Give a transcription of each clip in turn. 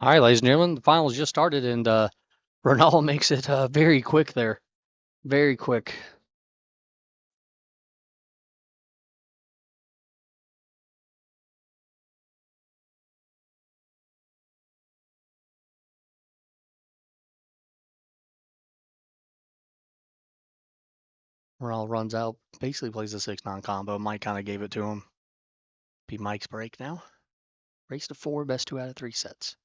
All right, ladies and gentlemen, the finals just started, and Runal makes it very quick there. Very quick. Runal runs out, basically plays a 6-9 combo. Mike kind of gave it to him. Be Mike's break now. Race to 4, best 2 out of 3 sets.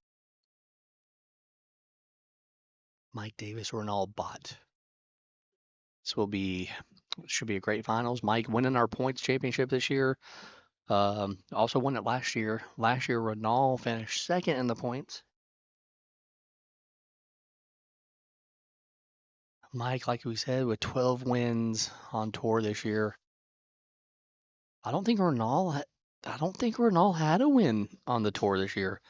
Mike Davis, Runal Bhatt. This should be a great finals. Mike winning our points championship this year. Also won it last year. Last year, Runal finished second in the points. Mike, like we said, with 12 wins on tour this year. I don't think Runal had a win on the tour this year.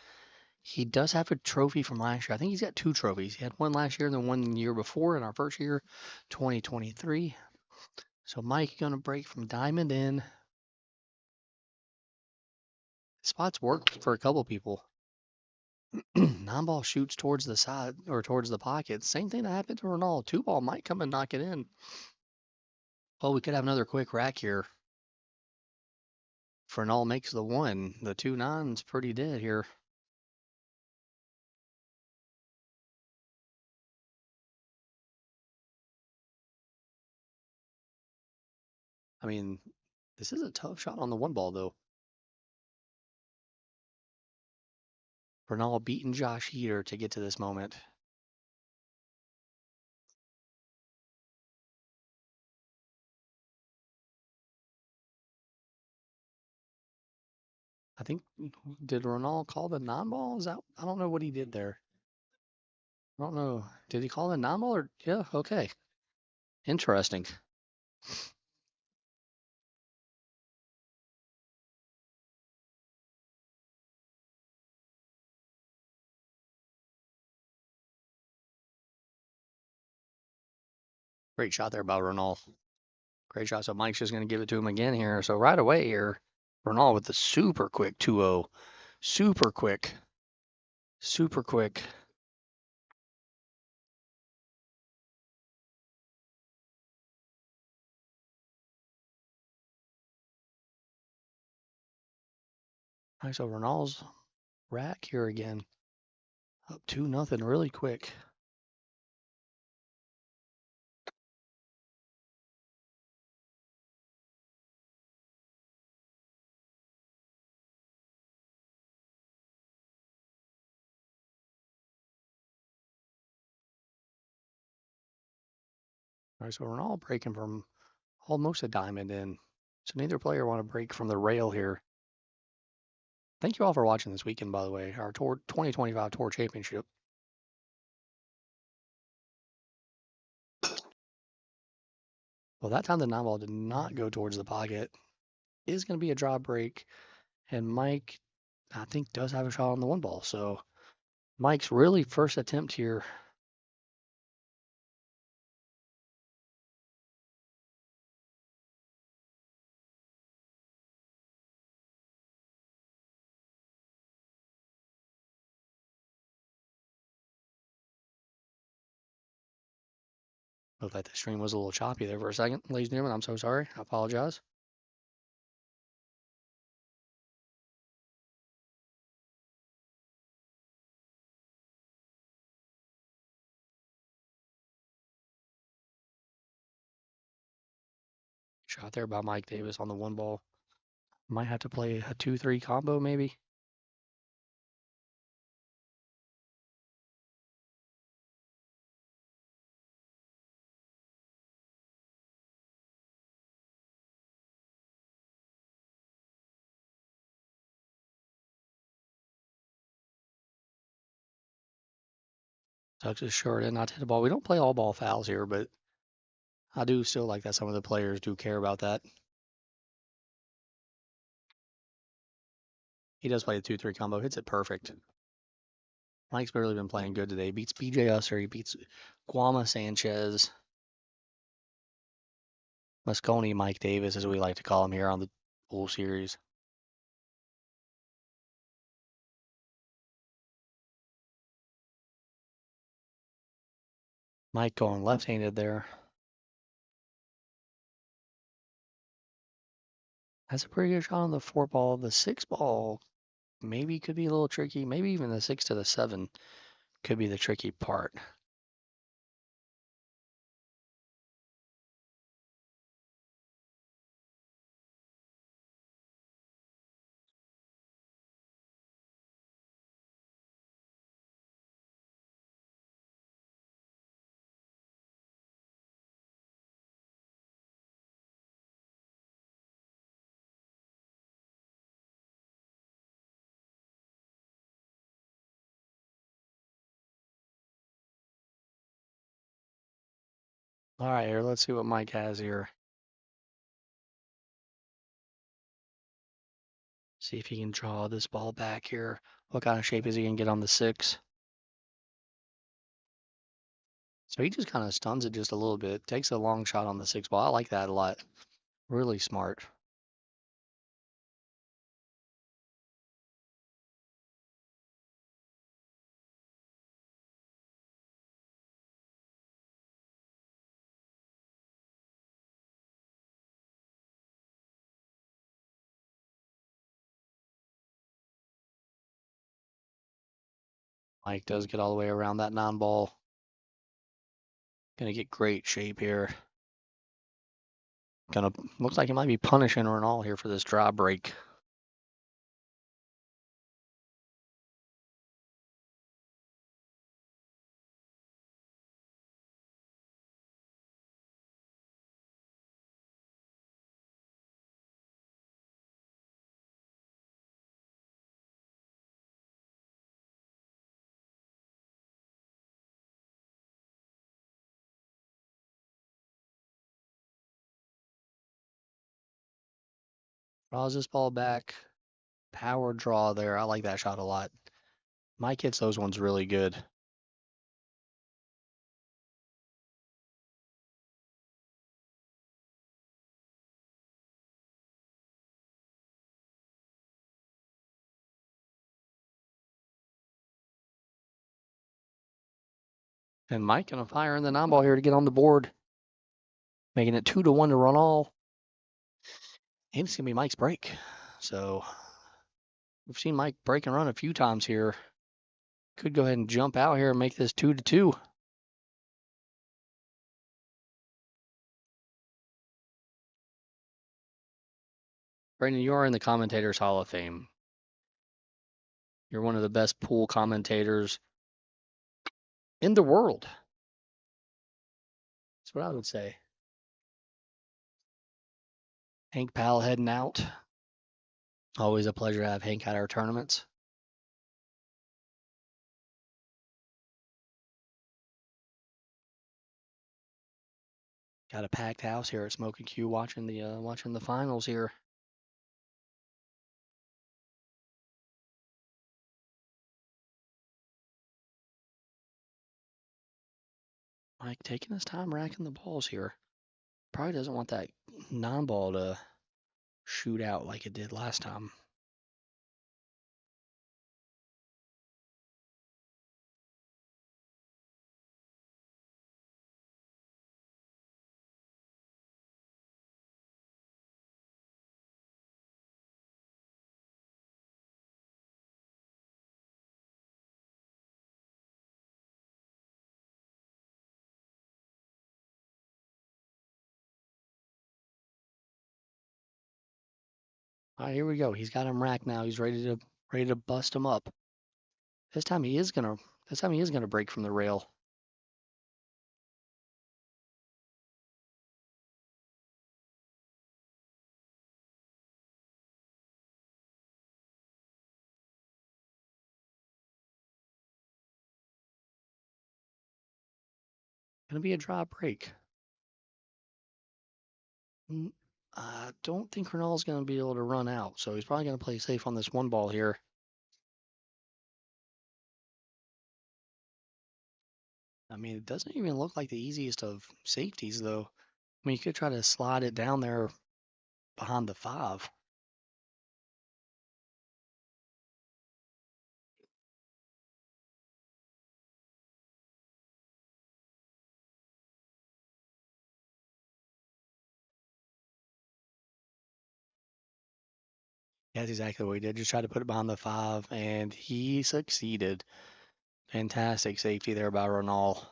He does have a trophy from last year. I think he's got 2 trophies. He had one last year and then one the year before in our first year, 2023. So Mike gonna break from diamond in. Spots work for a couple people. 9-ball shoots towards the side or towards the pocket. Same thing that happened to Ronaldo. 2-ball might come and knock it in. Oh, we could have another quick rack here. Ronaldo makes the 1. The 2-9's pretty dead here. I mean, this is a tough shot on the 1-ball though. Ronaldo beating Josh Heater to get to this moment. I think, did Ronaldo call the 9-ball? Is that, I don't know what he did there. I don't know. Did he call the 9-ball or, yeah, okay. Interesting. Great shot there by Ronaldo. Great shot. So Mike's just going to give it to him again here. So right away here, Ronaldo with the super quick 2-0. Super quick. Super quick. All right, so Ronaldo's rack here again. Up 2-0 really quick. All right, so Ronaldo breaking from almost a diamond in. So neither player want to break from the rail here. Thank you all for watching this weekend, by the way, our Tour 2025 Tour Championship. Well, that time the 9-ball did not go towards the pocket. Is going to be a draw break, and Mike, I think, does have a shot on the 1-ball. So Mike's really first attempt here. Looked like the stream was a little choppy there for a second. Ladies and gentlemen, I'm so sorry. I apologize. Shot there by Mike Davis on the 1-ball. Might have to play a 2-3 combo, maybe. Tucks is short and not hit the ball. We don't play all ball fouls here, but I do still like that some of the players do care about that. He does play a 2-3 combo, hits it perfect. Mike's barely been playing good today. Beats BJ Usser, he beats Guama Sanchez. Mosconi Mike Davis, as we like to call him here on the Pool Series. Mike going left-handed there. That's a pretty good shot on the 4 ball. The 6 ball maybe could be a little tricky. Maybe even the 6 to the 7 could be the tricky part. All right, here, let's see what Mike has here. See if he can draw this ball back here. What kind of shape is he going to get on the 6? So he just kind of stuns it just a little bit. Takes a long shot on the 6 ball. I like that a lot. Really smart. Mike does get all the way around that 9 ball. Gonna get great shape here. Looks like he might be punishing Runal here for this draw break. Draws this ball back. Power draw there. I like that shot a lot. Mike hits those ones really good. And Mike gonna fire in the 9 ball here to get on the board. Making it 2-1 to Runal. And it's gonna be Mike's break. So we've seen Mike break and run a few times here. Could go ahead and jump out here and make this 2-2. Brandon, you are in the Commentators Hall of Fame. You're one of the best pool commentators in the world. That's what I would say. Hank Powell heading out. Always a pleasure to have Hank at our tournaments. Got a packed house here at Smokin Cue watching the finals here. Mike taking his time racking the balls here. Probably doesn't want that 9 ball to shoot out like it did last time. All right, here we go. He's got him racked now. He's ready to bust him up. This time he is gonna break from the rail. Gonna be a draw break. I don't think Runal's gonna be able to run out, so he's probably gonna play safe on this 1 ball here. I mean, it doesn't even look like the easiest of safeties, though. I mean, you could try to slide it down there behind the 5. That's exactly what he did. Just tried to put it behind the 5, and he succeeded. Fantastic safety there by Runal.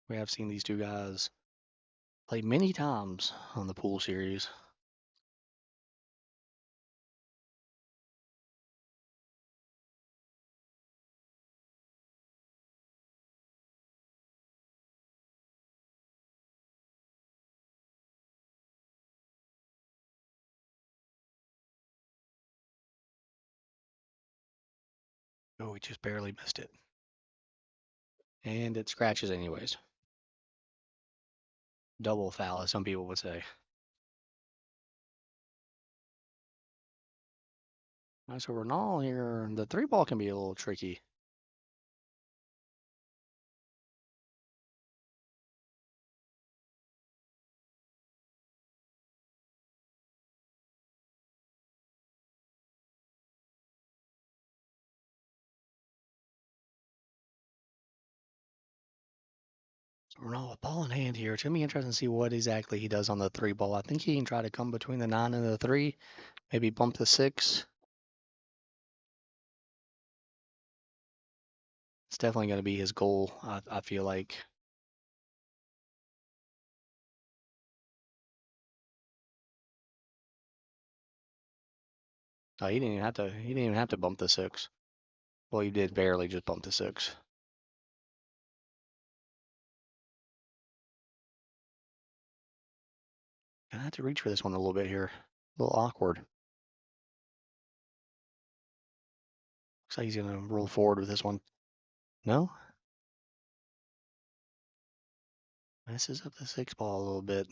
We have seen these two guys play many times on the pool series. Oh, he just barely missed it. And it scratches anyways. Double foul, as some people would say. All right, so Runal here, the 3-ball can be a little tricky. So Runal, with ball in hand here. It's going to be interesting to see what exactly he does on the 3-ball. I think he can try to come between the 9 and the 3, maybe bump the 6. It's definitely going to be his goal, I feel like. Oh, he didn't even have to. He didn't even have to bump the 6. Well, he did barely just bump the 6. I have to reach for this one a little bit here. A little awkward. Looks like he's going to roll forward with this one. No? Messes up the 6-ball a little bit.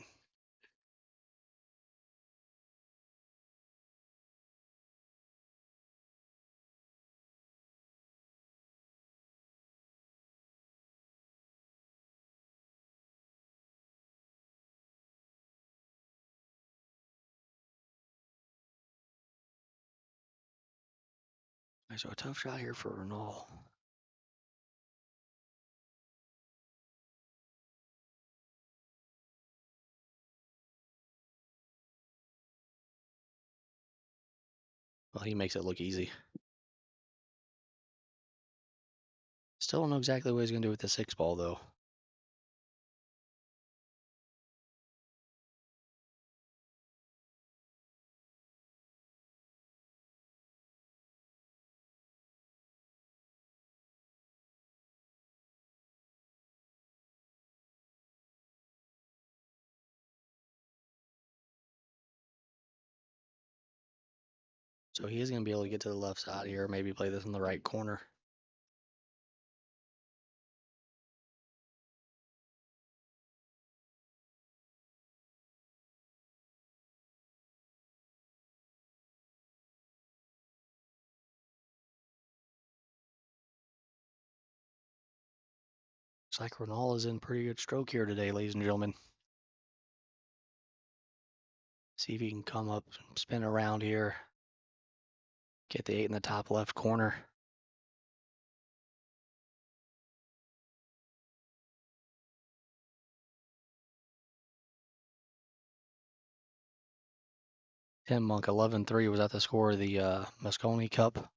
So a tough shot here for Runal. Well, he makes it look easy. Still don't know exactly what he's going to do with the 6-ball, though. So he is going to be able to get to the left side here, maybe play this in the right corner. Looks like Runal is in pretty good stroke here today, ladies and gentlemen. See if he can come up, spin around here. Get the 8 in the top left corner. Tim Monk, 11-3 was at the score of the Moscone Cup.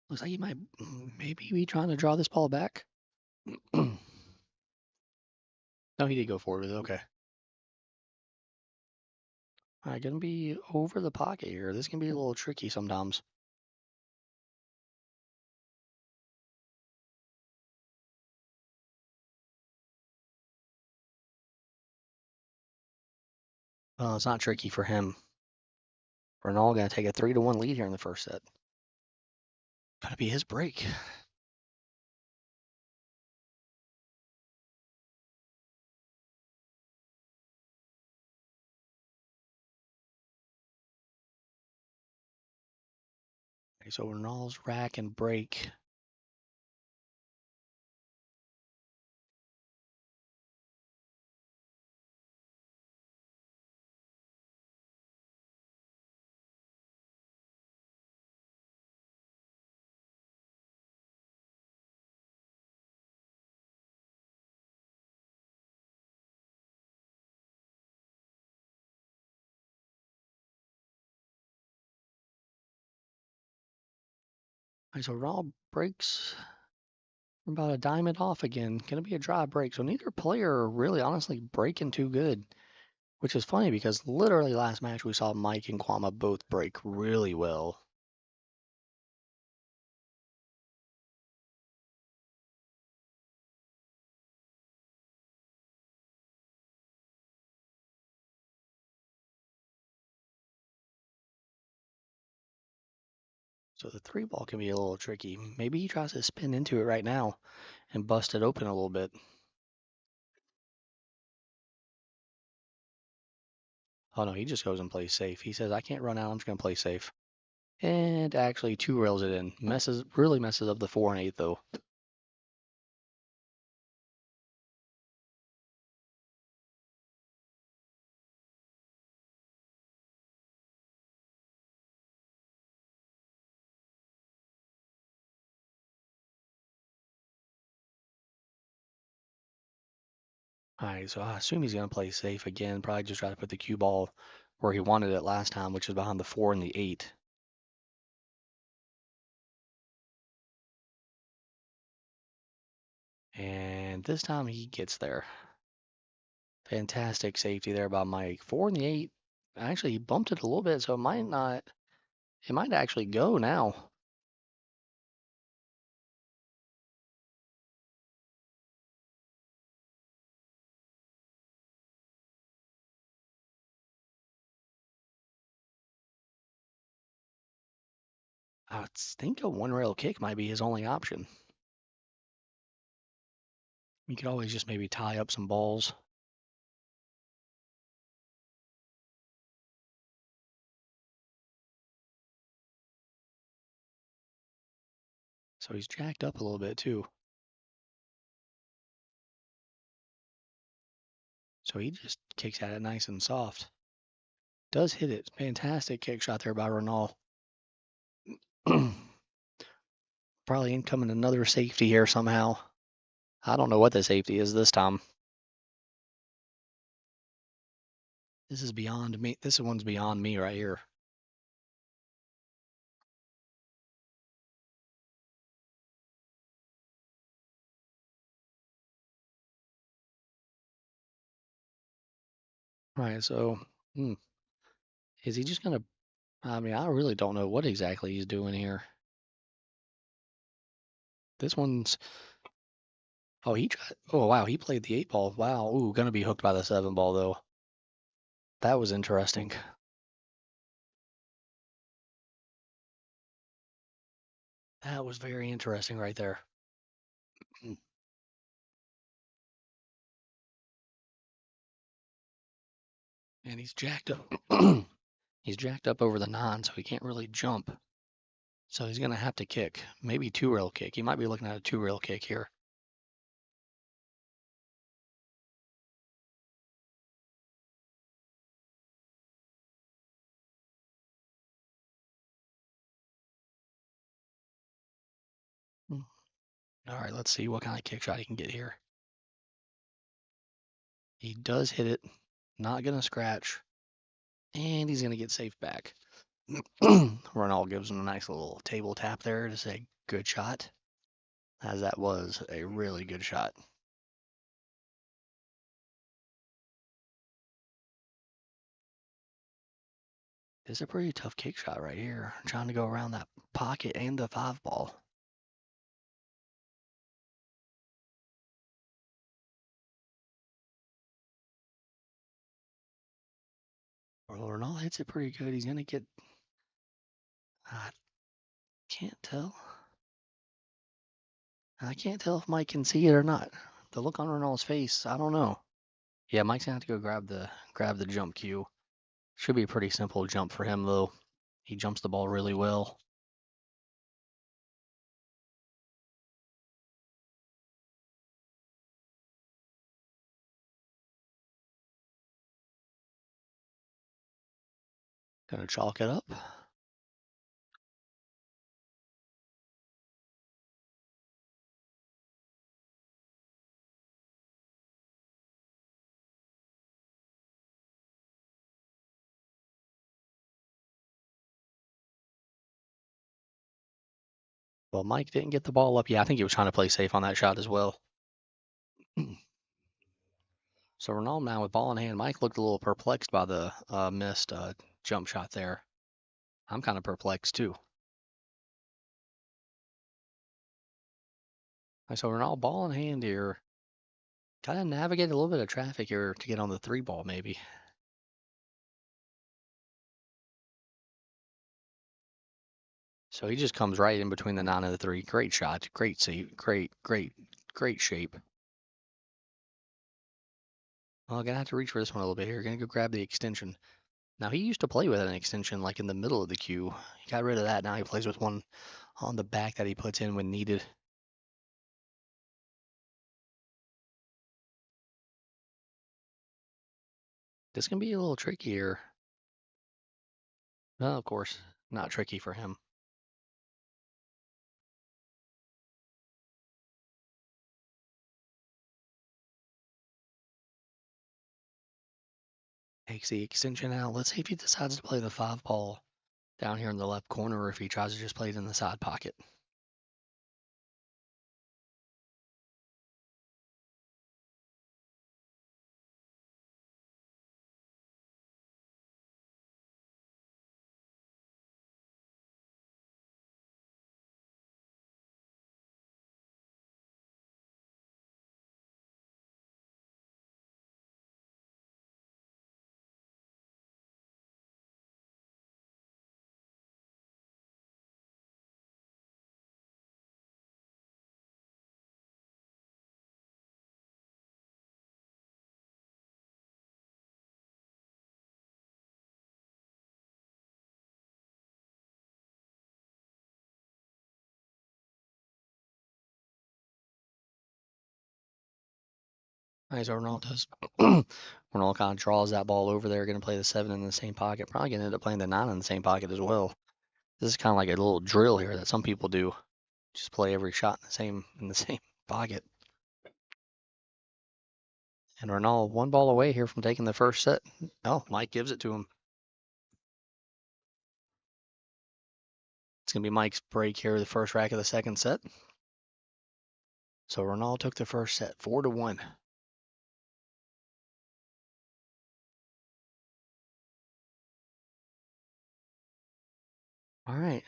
Looks like he might maybe be trying to draw this ball back. No, he did go forward with it. Okay. All right, gonna be over the pocket here. This can be a little tricky sometimes. It's not tricky for him. Runal gonna take a 3-1 lead here in the first set. Gotta be his break. Okay, so Runal's rack and break. right, so Runal breaks about a diamond off again. Gonna be a dry break. So neither player are really honestly breaking too good. Which is funny because literally last match we saw Mike and Kwama both break really well. So the 3 ball can be a little tricky. Maybe he tries to spin into it right now and bust it open a little bit. Oh no, he just goes and plays safe. He says, I can't run out, I'm just gonna play safe. And actually 2 rails it in. Really messes up the 4 and 8 though. Alright, so I assume he's gonna play safe again. Probably just try to put the cue ball where he wanted it last time, which is behind the 4 and the 8. And this time he gets there. Fantastic safety there by Mike. 4 and the 8. Actually, he bumped it a little bit, so it might not. It might actually go now. I think a 1 rail kick might be his only option. You could always just maybe tie up some balls. So he's jacked up a little bit too. So he just kicks at it nice and soft. Does hit it. Fantastic kick shot there by Runal. Probably incoming another safety here somehow. I don't know what the safety is this time. This is beyond me. This one's beyond me right here. Right, so is he just gonna? I mean, I really don't know what exactly he's doing here. This one's. Oh, he tried. Oh, wow, he played the 8 ball. Wow, ooh, gonna be hooked by the 7 ball though. That was interesting. That was very interesting right there. And he's jacked up. He's jacked up over the 9, so he can't really jump. So he's gonna have to kick. Maybe 2 rail kick. He might be looking at a 2 rail kick here. Hmm. All right, let's see what kind of kick shot he can get here. He does hit it. Not gonna scratch. And he's gonna get safe back. Runal gives him a nice little table tap there to say good shot, as that was a really good shot. It's a pretty tough kick shot right here. Trying to go around that pocket and the 5 ball. Well, Runal hits it pretty good. He's gonna get. I can't tell. I can't tell if Mike can see it or not. The look on Runal's face, I don't know. Yeah, Mike's gonna have to go grab the jump cue. Should be a pretty simple jump for him though. He jumps the ball really well. Gonna chalk it up. Well, Mike didn't get the ball up. Yeah, I think he was trying to play safe on that shot as well. So Ronaldo now with ball in hand. Mike looked a little perplexed by the missed jump shot there. I'm kind of perplexed too. So Ronaldo ball in hand here. Kind of navigate a little bit of traffic here to get on the 3 ball maybe. So he just comes right in between the 9 and the 3. Great shot. Great save. Great shape. Well, I'm gonna have to reach for this one a little bit here. Gonna go grab the extension. Now he used to play with an extension like in the middle of the cue. He got rid of that. Now he plays with one on the back that he puts in when needed. This can be a little trickier. Well, of course, not tricky for him. Takes the extension out. Let's see if he decides to play the 5 ball down here in the left corner or if he tries to just play it in the side pocket. Nice, Ronaldo's. Ronaldo kind of draws that ball over there. Going to play the 7 in the same pocket. Probably going to end up playing the 9 in the same pocket as well. This is kind of like a little drill here that some people do. Just play every shot in the same pocket. And Ronaldo 1 ball away here from taking the first set. Oh, Mike gives it to him. It's going to be Mike's break here, the first rack of the second set. So Ronaldo took the first set, 4-1. All right.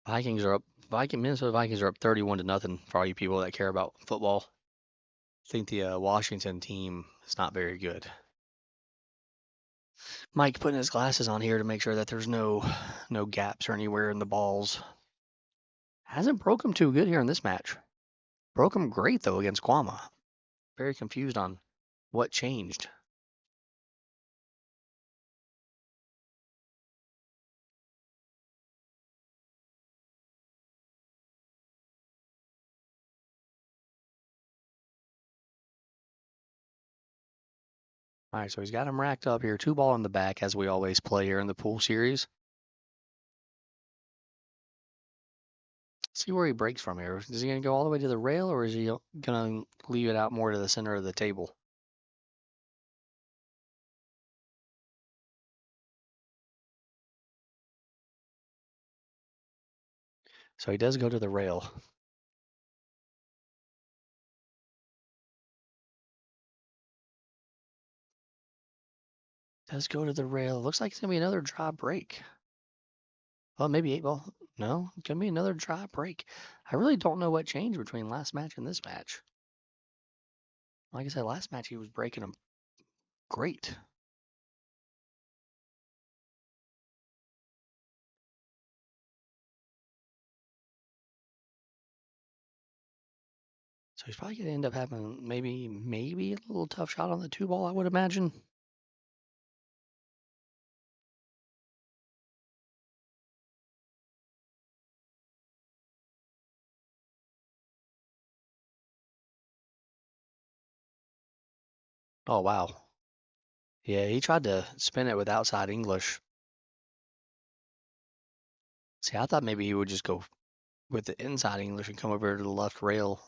Vikings are up. Minnesota Vikings are up 31-0 for all you people that care about football. I think the Washington team is not very good. Mike putting his glasses on here to make sure that there's no gaps or anywhere in the balls. Hasn't broke him too good here in this match. Broke him great though against Kwama. Very confused on what changed. All right, so he's got him racked up here. 2 ball in the back, as we always play here in the pool series. See where he breaks from here. Is he going to go all the way to the rail, or is he going to leave it out more to the center of the table? So he does go to the rail. Does go to the rail. Looks like it's going to be another dry break. Well, maybe 8 ball. No, it's going to be another dry break. I really don't know what changed between last match and this match. Like I said, last match he was breaking them great. So he's probably going to end up having maybe a little tough shot on the 2 ball, I would imagine. Oh, wow. Yeah, he tried to spin it with outside English. See, I thought maybe he would just go with the inside English and come over to the left rail.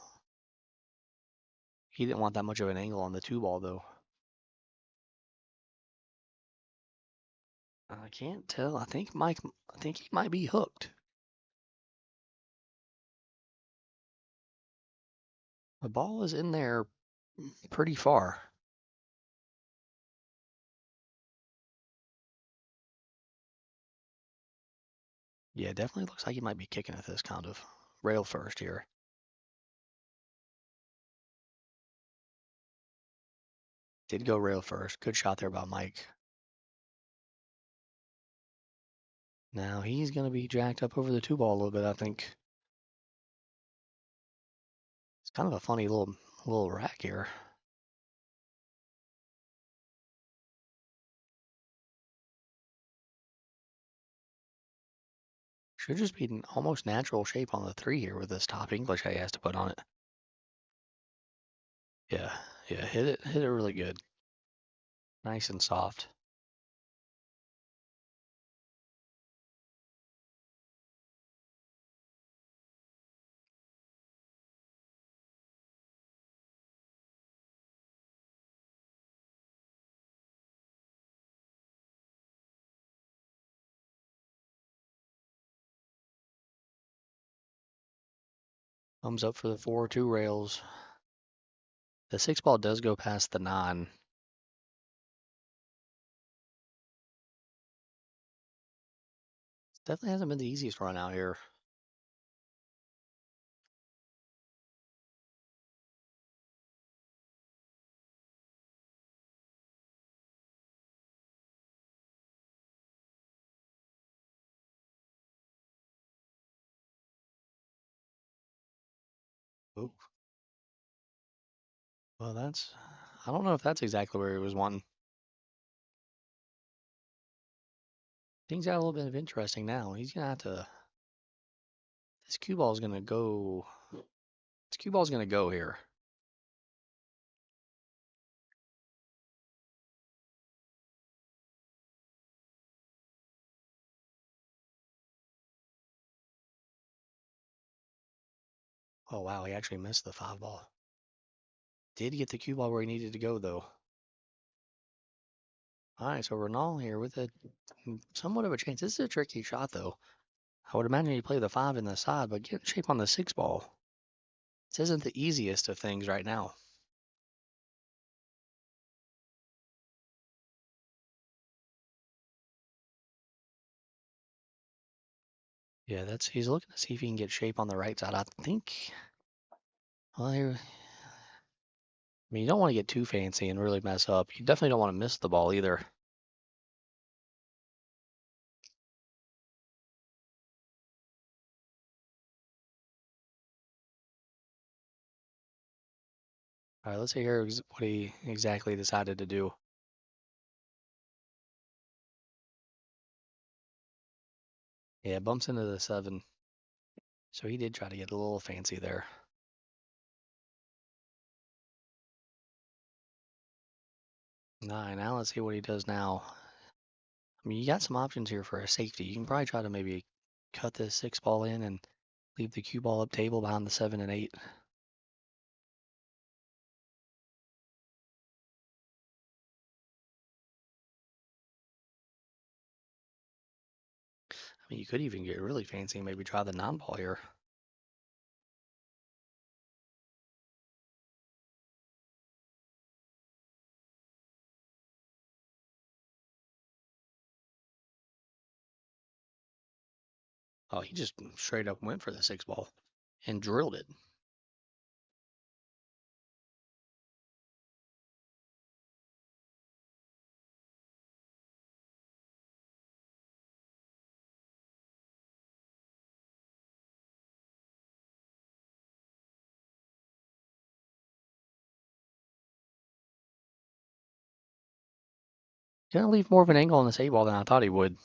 He didn't want that much of an angle on the 2 ball, though. I can't tell. I think he might be hooked. The ball is in there pretty far. Yeah, definitely looks like he might be kicking at this kind of rail first here. Did go rail first. Good shot there by Mike. Now he's going to be jacked up over the two ball a little bit, I think. It's kind of a funny little rack here. Should just be an almost natural shape on the three here with this top English he has to put on it. Yeah, hit it really good. Nice and soft. Thumbs up for the 4-2 rails. The 6 ball does go past the 9. Definitely hasn't been the easiest run out here. Ooh. Well, I don't know if that's exactly where he was wanting. Things got a little bit of interesting now. He's going to have to, this cue ball is going to go, this cue ball is going to go here. Oh, wow, he actually missed the 5 ball. Did get the cue ball where he needed to go, though. All right, so Runal here with a somewhat of a chance. This is a tricky shot, though. I would imagine you play the 5 in the side, but get in shape on the 6 ball. This isn't the easiest of things right now. Yeah, he's looking to see if he can get shape on the right side. I think, well, I mean, you don't want to get too fancy and really mess up. You definitely don't want to miss the ball either. All right, let's see here what he exactly decided to do. Yeah, bumps into the 7. So he did try to get a little fancy there. Now let's see what he does now. I mean, you got some options here for a safety. You can probably try to maybe cut this 6 ball in and leave the cue ball up table behind the 7 and 8. I mean, you could even get really fancy and maybe try the 9 ball here. Oh, he just straight up went for the 6 ball and drilled it. Gonna leave more of an angle on this 8 ball than I thought he would.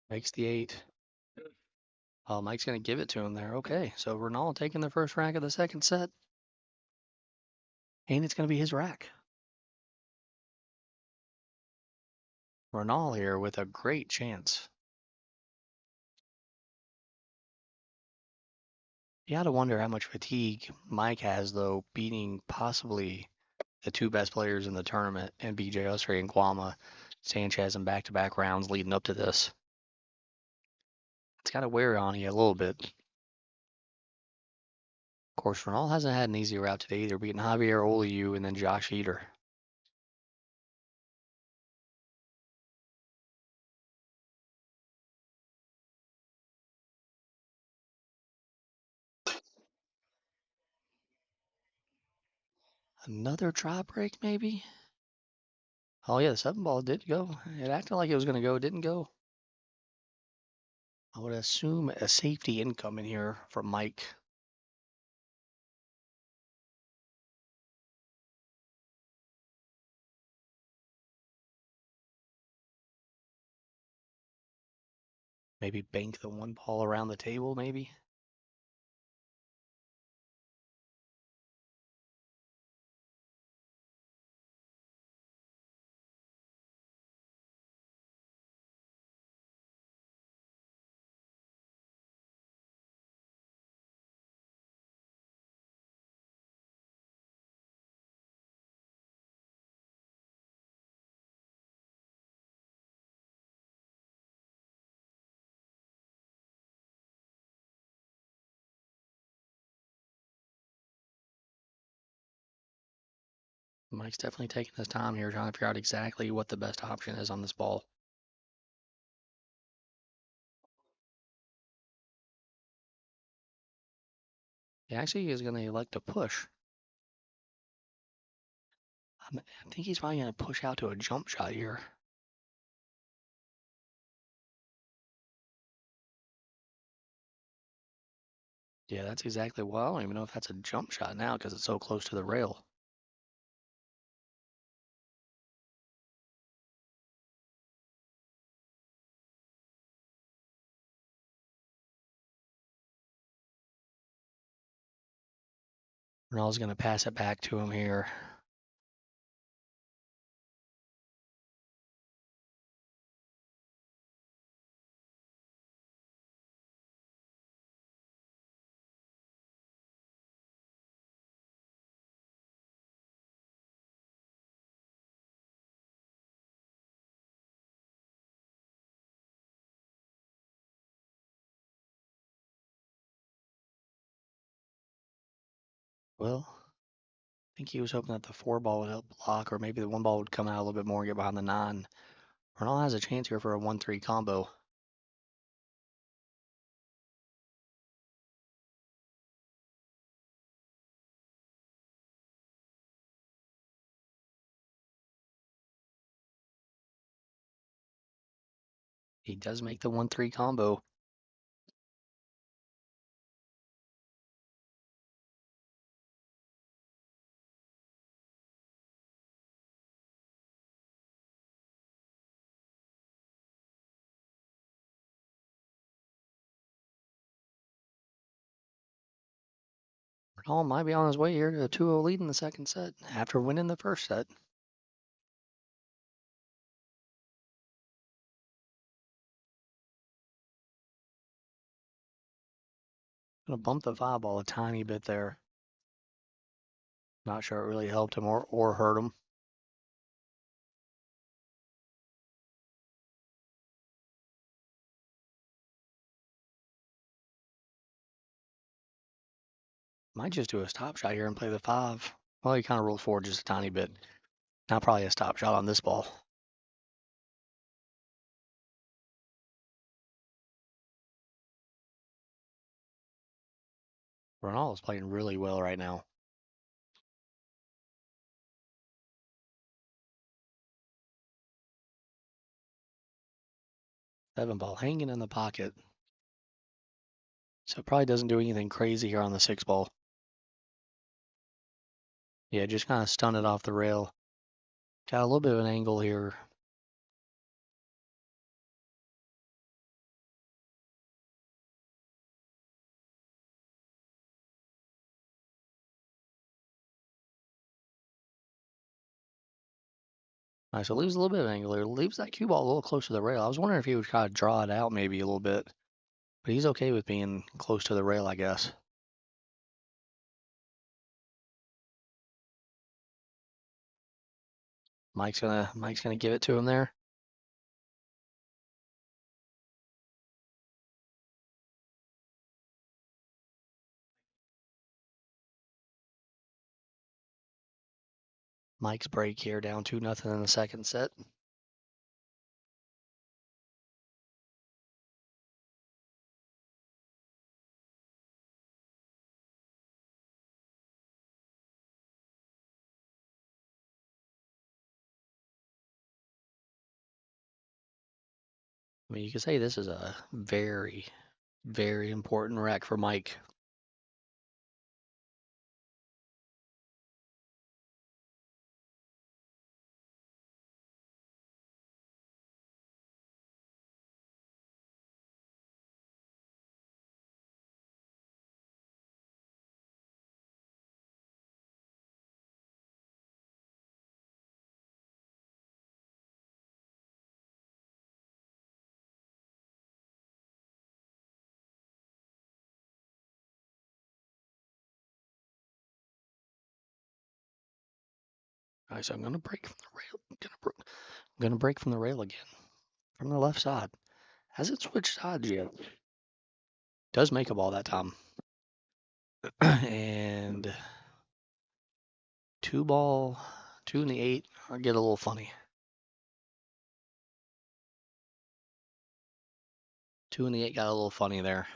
Makes the 8. Oh, Mike's gonna give it to him there. Okay, so Renal taking the first rack of the second set. And it's gonna be his rack. Runal here with a great chance. You gotta wonder how much fatigue Mike has, though, beating possibly the two best players in the tournament and BJ Usry and Kwama Sanchez in back-to-back rounds leading up to this. It's got to wear on you a little bit. Of course, Runal hasn't had an easy route today either, beating Javier Oliu and then Josh Eder. Another try break, maybe? Oh, yeah, the 7 ball did go. It acted like it was going to go. It didn't go. I would assume a safety income in here from Mike. Maybe bank the 1 ball around the table, maybe? Mike's definitely taking his time here, trying to figure out exactly what the best option is on this ball. He actually is going to elect to push. I think he's probably going to push out to a jump shot here. Yeah, that's exactly well. I don't even know if that's a jump shot now because it's so close to the rail. Ronaldo's going to pass it back to him here. Well, I think he was hoping that the 4 ball would help block, or maybe the 1 ball would come out a little bit more and get behind the 9. Ronaldo has a chance here for a 1-3 combo. He does make the 1-3 combo. Ronaldo might be on his way here to a 2-0 lead in the second set after winning the first set. Gonna bump the 5 ball a tiny bit there. Not sure it really helped him or hurt him. Might just do a stop shot here and play the 5. Well, he kind of rolled forward just a tiny bit. Now probably a stop shot on this ball. Ronaldo's playing really well right now. 7 ball hanging in the pocket. So probably doesn't do anything crazy here on the 6 ball. Yeah, just kind of stun it off the rail. Got a little bit of an angle here. All right, so leaves a little bit of angle there. Leaves that cue ball a little close to the rail. I was wondering if he would kind of draw it out maybe a little bit. But he's okay with being close to the rail, I guess. Mike's gonna give it to him there. Mike's break here, down 2-0 in the second set. I mean, you could say this is a very, very important rack for Mike. All right, so I'm gonna break from the rail. Gonna break from the rail again, from the left side. Hasn't switched sides yet. Does make a ball that time. And 2 in the 8. I get a little funny. 2 in the 8 got a little funny there.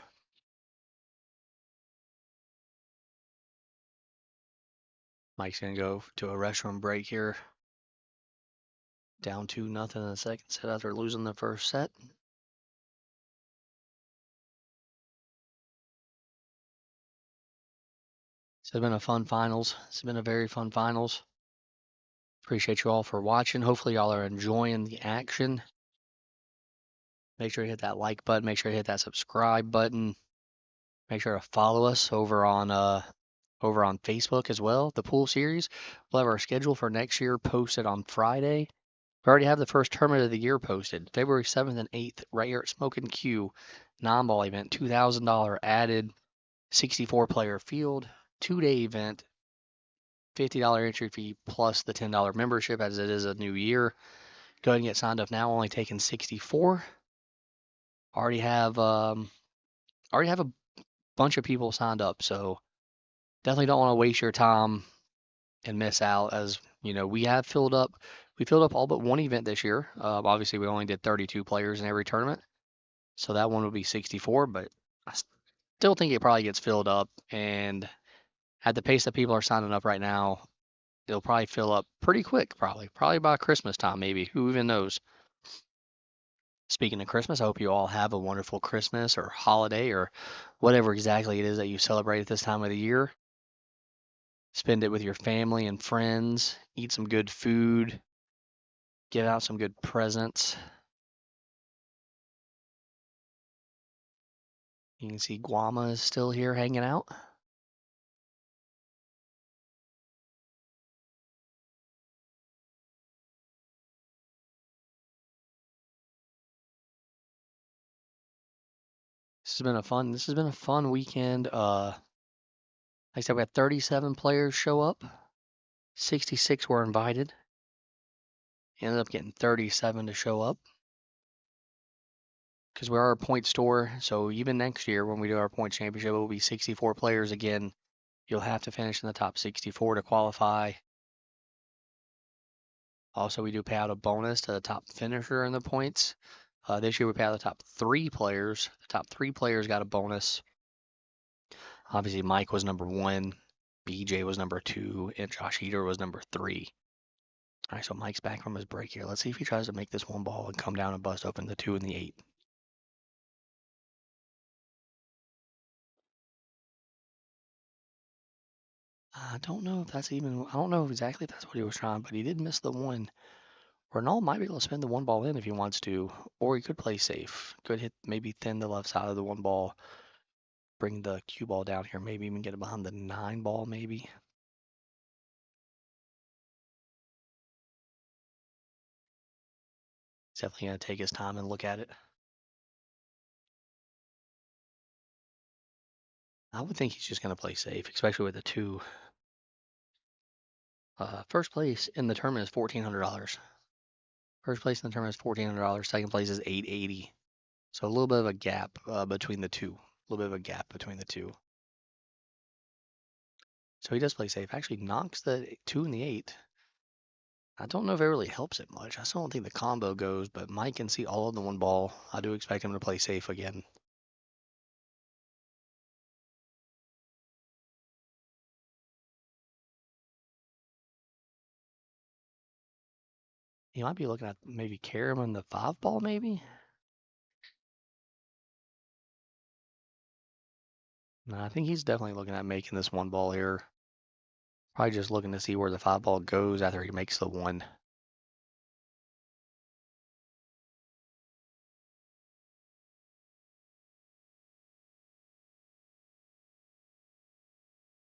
Mike's gonna go to a restroom break here. Down 2-0 in the second set after losing the first set. This has been a fun finals. It's been a very fun finals. Appreciate you all for watching. Hopefully y'all are enjoying the action. Make sure to hit that like button. Make sure to hit that subscribe button. Make sure to follow us over on Facebook as well. The pool series. We'll have our schedule for next year posted on Friday. We already have the first tournament of the year posted. February 7th and 8th, right here at Smokin Cue. Non-ball event, $2,000 added, 64-player field, 2-day event, $50 entry fee plus the $10 membership as it is a new year. Go ahead and get signed up now. Only taking 64. Already have a bunch of people signed up, so definitely don't want to waste your time and miss out. As you know, we filled up all but one event this year. Obviously, we only did 32 players in every tournament, so that one would be 64. But I still think it probably gets filled up, and at the pace that people are signing up right now, it'll probably fill up pretty quick. Probably by Christmas time, maybe. Who even knows? Speaking of Christmas, I hope you all have a wonderful Christmas or holiday or whatever exactly it is that you celebrate at this time of the year. Spend it with your family and friends. Eat some good food. Give out some good presents. You can see Guama is still here hanging out. This has been a fun weekend. Like I said, we had 37 players show up. 66 were invited. Ended up getting 37 to show up. Because we are a point store, so even next year when we do our point championship, it will be 64 players again. You'll have to finish in the top 64 to qualify. Also, we do pay out a bonus to the top finisher in the points. This year we pay out the top 3 players. The top 3 players got a bonus. Obviously, Mike was number 1, BJ was number 2, and Josh Heater was number 3. All right, so Mike's back from his break here. Let's see if he tries to make this one ball and come down and bust open the 2 and the 8. I don't know exactly if that's what he was trying, but he did miss the 1. Runal might be able to spin the 1 ball in if he wants to, or he could play safe. Could hit, maybe thin the left side of the 1 ball, bring the cue ball down here, maybe even get it behind the 9 ball, maybe. definitely going to take his time and look at it. I would think he's just going to play safe, especially with the two. First place in the tournament is $1,400. First place in the tournament is $1,400. Second place is $880. So a little bit of a gap between the two. A little bit of a gap between the two. So he does play safe. Actually knocks the 2 and the 8. I don't know if it really helps it much. I still don't think the combo goes, but Mike can see all of the one ball. I do expect him to play safe again. He might be looking at maybe carry him in the 5 ball, maybe. No, I think he's definitely looking at making this one ball here. Probably just looking to see where the 5 ball goes after he makes the 1.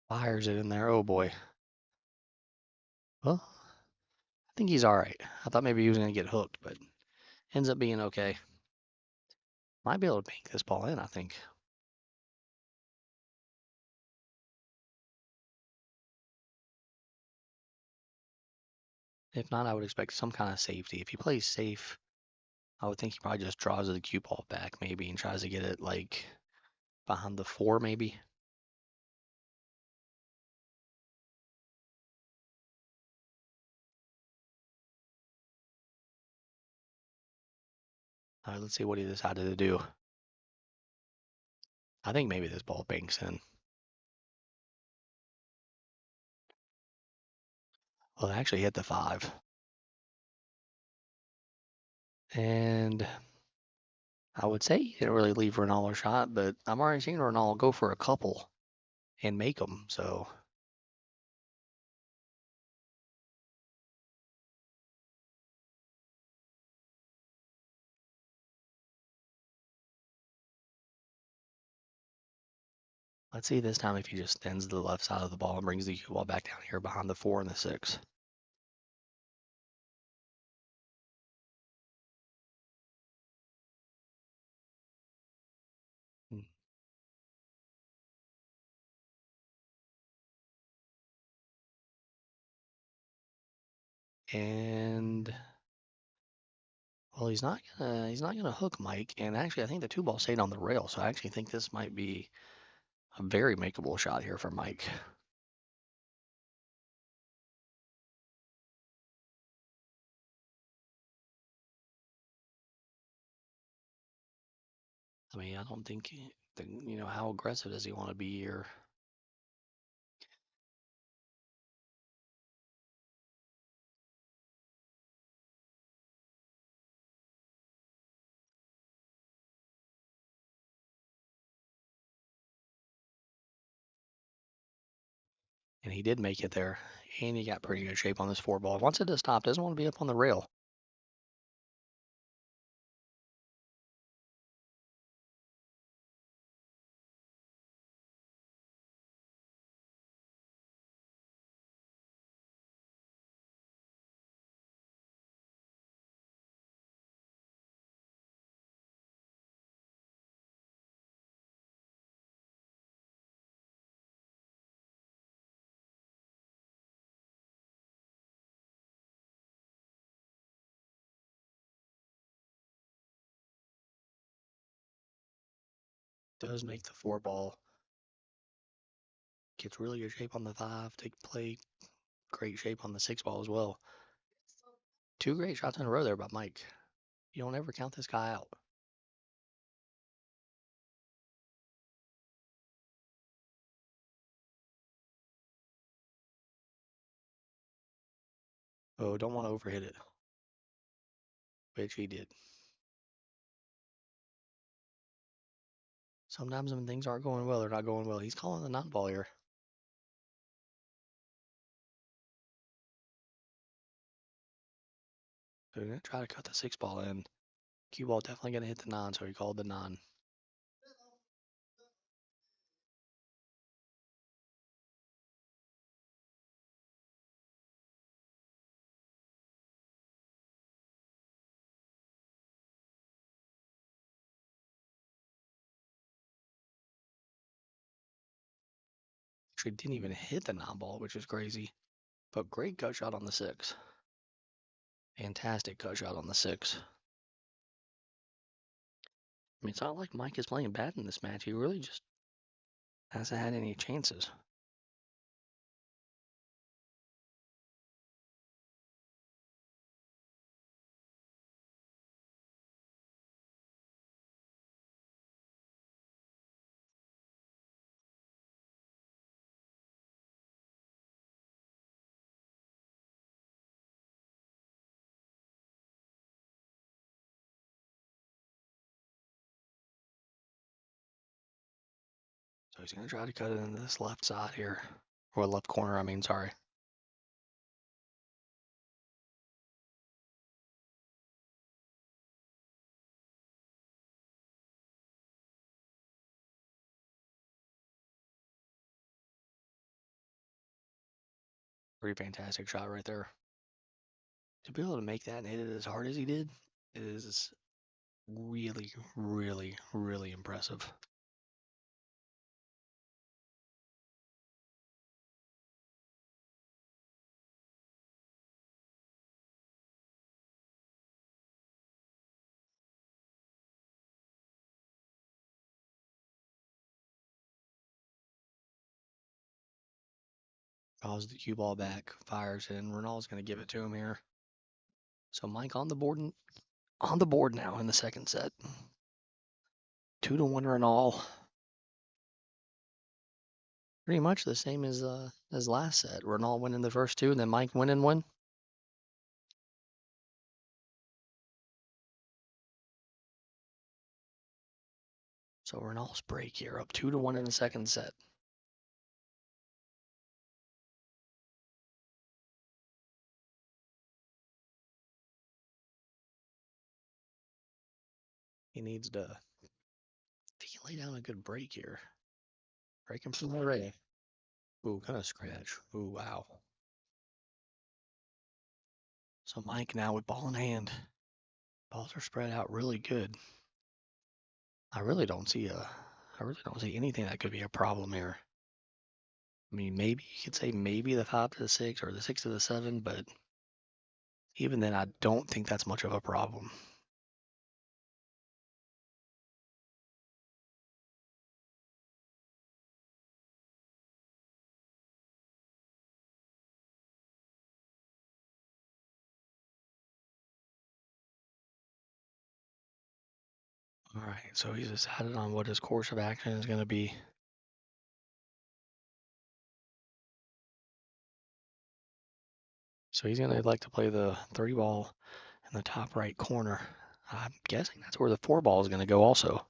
Fires it in there. Oh boy. Well, I think he's all right. I thought maybe he was going to get hooked, but ends up being okay. Might be able to bank this ball in, I think. If not, I would expect some kind of safety. If he plays safe, I would think he probably just draws the cue ball back maybe and tries to get it like behind the 4 maybe. All right, let's see what he decided to do. I think maybe this ball banks in. Well, it actually hit the 5. And I would say he didn't really leave Runal a shot, but I'm already seeing Runal go for a couple and make them. So let's see this time if he just stands to the left side of the ball and brings the cue ball back down here behind the 4 and the 6. And well, he's not gonna hook Mike. And actually, I think the 2 ball stayed on the rail, so I actually think this might be a very makeable shot here for Mike. I mean, I don't think how aggressive does he want to be here? And he did make it there, and he got pretty good shape on this 4 ball. Wants it to stop. Doesn't want to be up on the rail. Does make the 4 ball. Gets really good shape on the 5. To play great shape on the 6 ball as well. 2 great shots in a row there by Mike. You don't ever count this guy out. Oh, don't want to overhit it. Which he did. Sometimes when things aren't going well, they're not going well. He's calling the 9 ball here. So he's going to try to cut the 6 ball in. Cue ball definitely going to hit the 9, so he called the 9. Actually didn't even hit the 9-ball, which is crazy. But great cut shot on the 6. Fantastic cut shot on the 6. I mean, it's not like Mike is playing bad in this match. He really just hasn't had any chances. So he's going to try to cut it into this left side here. Or left corner, I mean, sorry. Pretty fantastic shot right there. To be able to make that and hit it as hard as he did is really, really, really impressive. Draws the cue ball back, fires in. Runal's going to give it to him here. So Mike on the board now in the second set. 2-1 Runal. Pretty much the same as last set. Runal winning the first 2, and then Mike winning 1. So Runal's break here, up 2-1 in the second set. He needs to lay down a good break here. Break him from the array. Ooh, kind of scratch. Ooh, wow. So Mike now with ball in hand. Balls are spread out really good. I really don't see anything that could be a problem here. I mean, maybe you could say maybe the 5 to the 6 or the 6 to the 7, but even then, I don't think that's much of a problem. All right, so he's decided on what his course of action is going to be. So he's going to like to play the 3 ball in the top right corner. I'm guessing that's where the 4 ball is going to go also.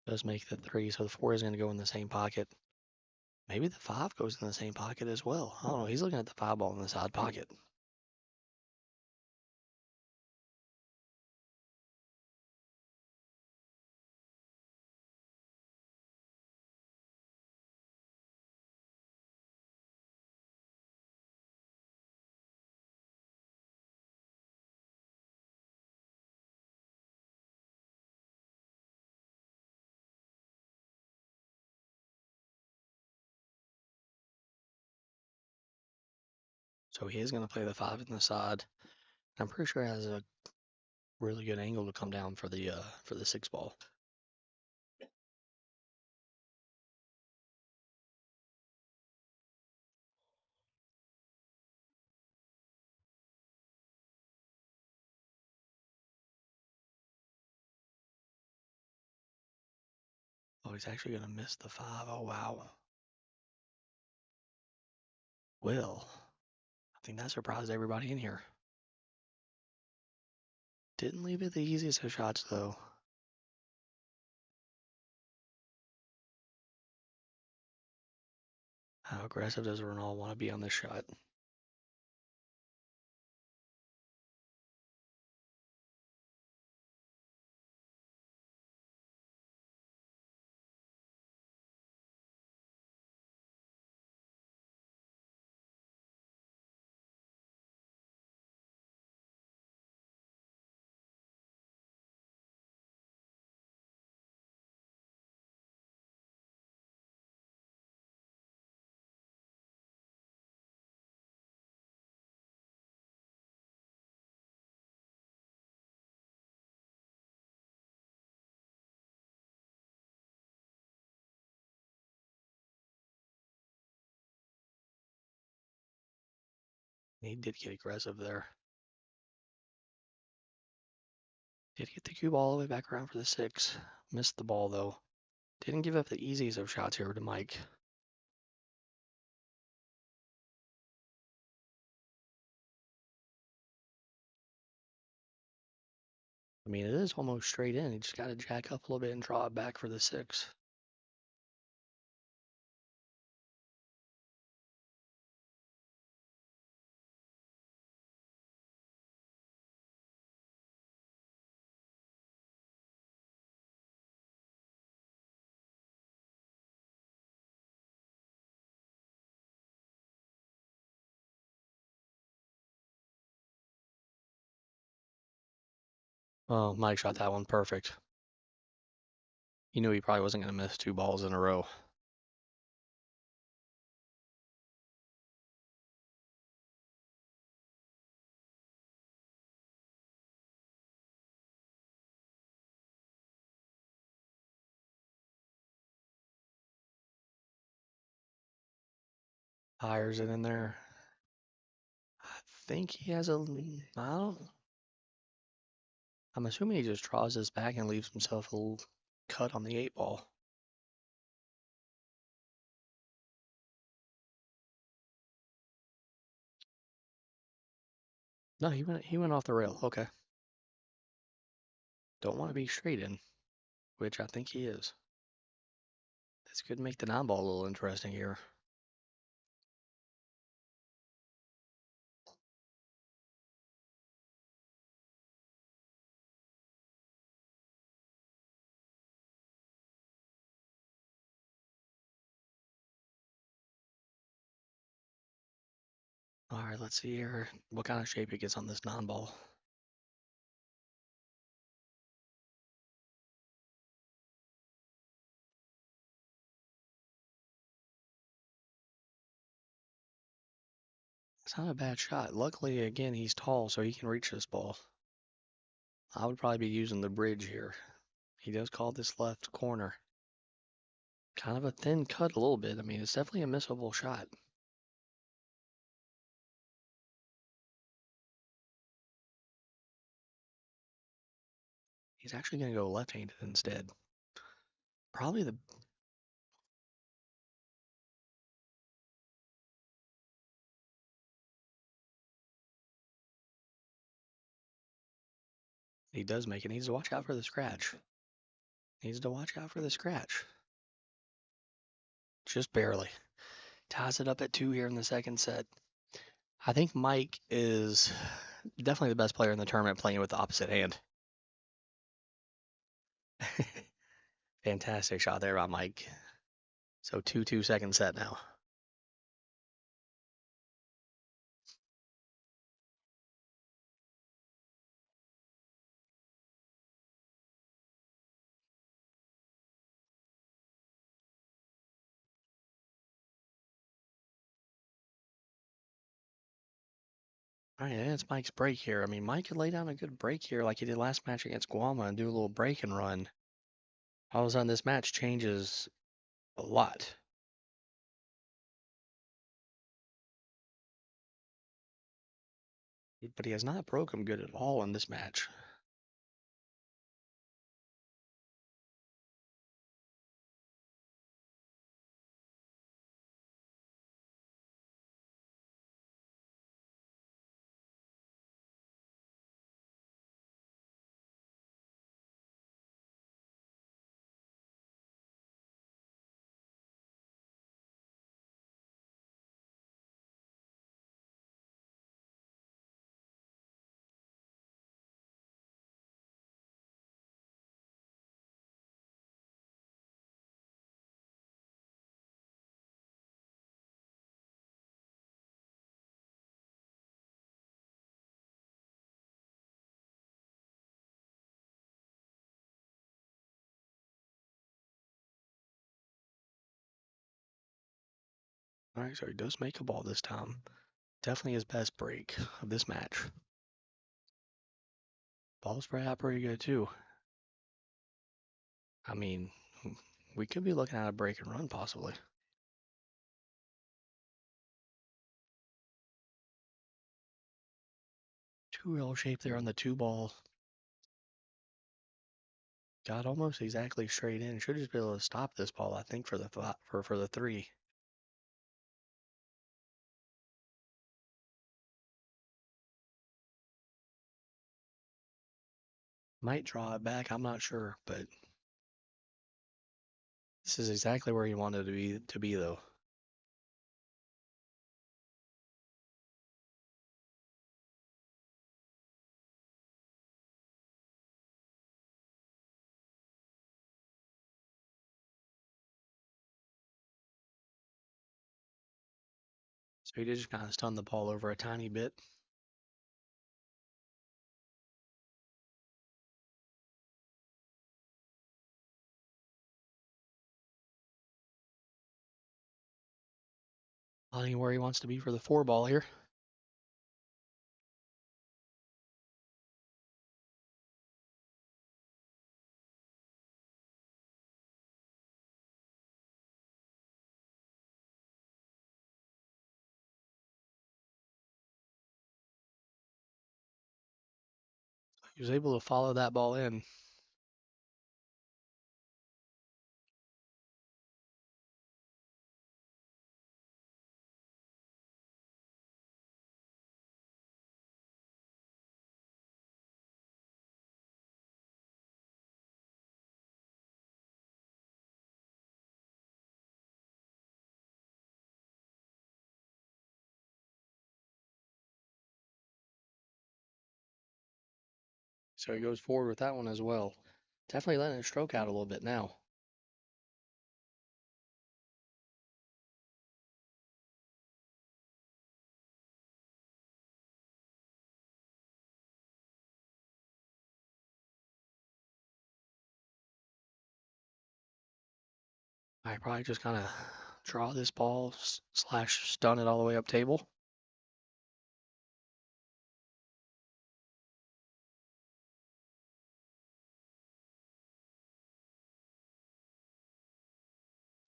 Does make the 3, so the 4 is going to go in the same pocket. Maybe the 5 goes in the same pocket as well. I don't know. He's looking at the 5 ball in the side pocket. So he is going to play the 5 in the side. I'm pretty sure it has a really good angle to come down for the 6 ball. Oh, he's actually going to miss the 5. Oh, wow. Well, I think that surprised everybody in here. Didn't leave it the easiest of shots, though. How aggressive does Runal want to be on this shot? He did get aggressive there. Did get the cue ball all the way back around for the 6. Missed the ball though. Didn't give up the easiest of shots here to Mike. I mean, it is almost straight in. He just got to jack up a little bit and draw it back for the 6. Oh, Mike shot that one perfect. He knew he probably wasn't going to miss 2 balls in a row. Fires it in there. I think he has a. I don't. I'm assuming he just draws this back and leaves himself a little cut on the 8 ball. No, he went off the rail. Okay. Don't want to be straight in, which I think he is. This could make the 9 ball a little interesting here. All right, let's see here what kind of shape he gets on this 9 ball. It's not a bad shot. Luckily, again, he's tall, so he can reach this ball. I would probably be using the bridge here. He does call this left corner. Kind of a thin cut a little bit. I mean, it's definitely a missable shot. He's actually going to go left-handed instead. Probably the... He does make it. Needs to watch out for the scratch. Needs to watch out for the scratch. Just barely. Ties it up at 2 here in the second set. I think Mike is definitely the best player in the tournament playing with the opposite hand. Fantastic shot there by Mike. So 2-2 second set now. All right, and it's Mike's break here. I mean, Mike could lay down a good break here like he did last match against Guama and do a little break and run. All of a sudden, this match changes a lot. But he has not broke him good at all in this match. All right, so he does make a ball this time. Definitely his best break of this match. Ball spread out pretty good too. I mean, we could be looking at a break and run possibly. too L shape there on the 2 ball. Got almost exactly straight in. Should just be able to stop this ball, I think, for the for the 3. Might draw it back. I'm not sure, but this is exactly where he wanted to be though. So he did just kind of stun the ball over a tiny bit. Finding where he wants to be for the 4 ball here. He was able to follow that ball in. So he goes forward with that one as well. Definitely letting it stroke out a little bit now. I probably just kind of draw this ball slash stun it all the way up table.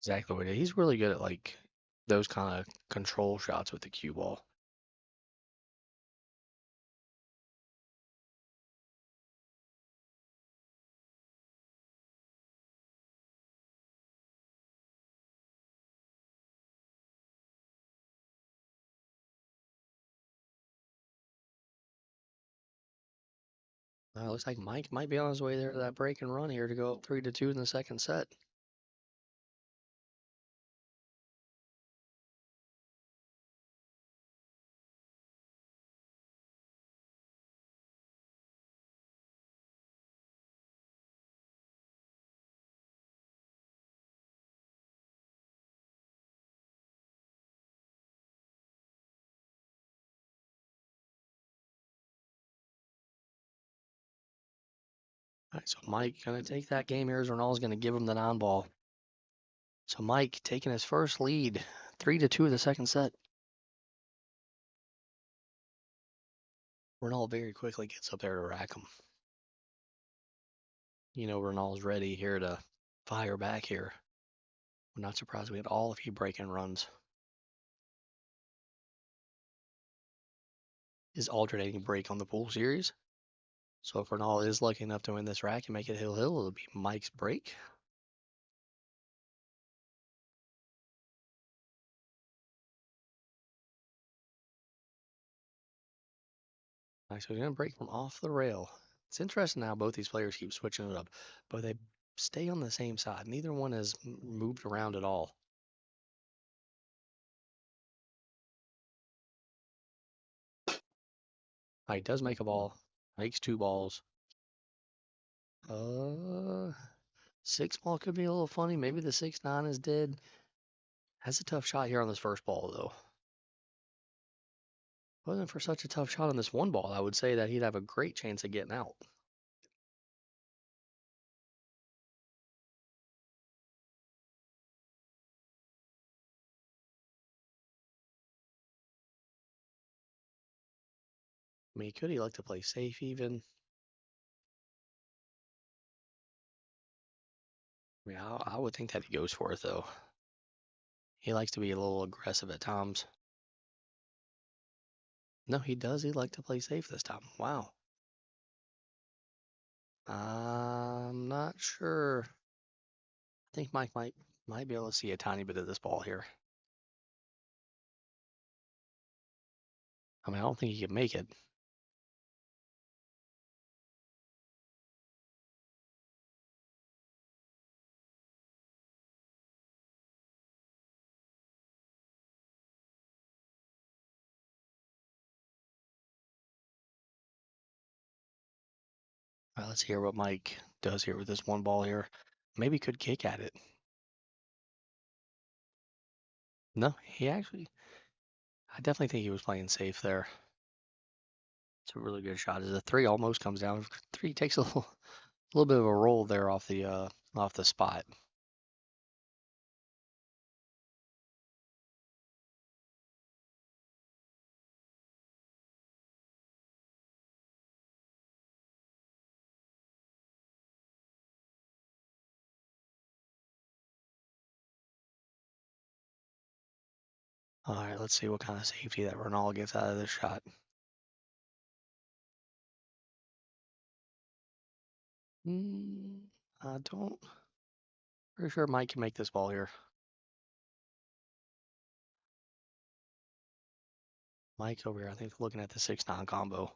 Exactly what it is. He's really good at like those kind of control shots with the cue ball. Looks like Mike might be on his way there to that break and run here to go up 3-2 in the second set. All right, so Mike gonna take that game here as Ronald's gonna give him the non-ball. So Mike taking his first lead, 3-2 in the second set. Ronald very quickly gets up there to rack him. You know Ronald's ready here to fire back here. I'm not surprised we had all of you breaking runs. Is alternating break on the pool series. So if Ronald is lucky enough to win this rack and make it hill, it'll be Mike's break. All right, so he's gonna break from off the rail. It's interesting how both these players keep switching it up, but they stay on the same side. Neither one has moved around at all. He does make a ball, makes 2 balls. 6 ball could be a little funny. Maybe the 6-9 is dead. Has a tough shot here on this first ball though. Wasn't for such a tough shot on this 1 ball, I would say that he'd have a great chance of getting out. I mean, could he like to play safe even? I mean, I would think that he goes for it though. He likes to be a little aggressive at times. No, he does. He like to play safe this time. Wow. I'm not sure. I think Mike might be able to see a tiny bit of this ball here. I mean, I don't think he can make it. All right, let's hear what Mike does here with this one ball here. Maybe could kick at it. No, he actually, I definitely think he was playing safe there. It's a really good shot. As the three almost comes down, three takes a little bit of a roll there off the spot. All right, let's see what kind of safety that Runal gets out of this shot. I don't. Pretty sure Mike can make this ball here. Mike over here, I think, looking at the 6-9 combo.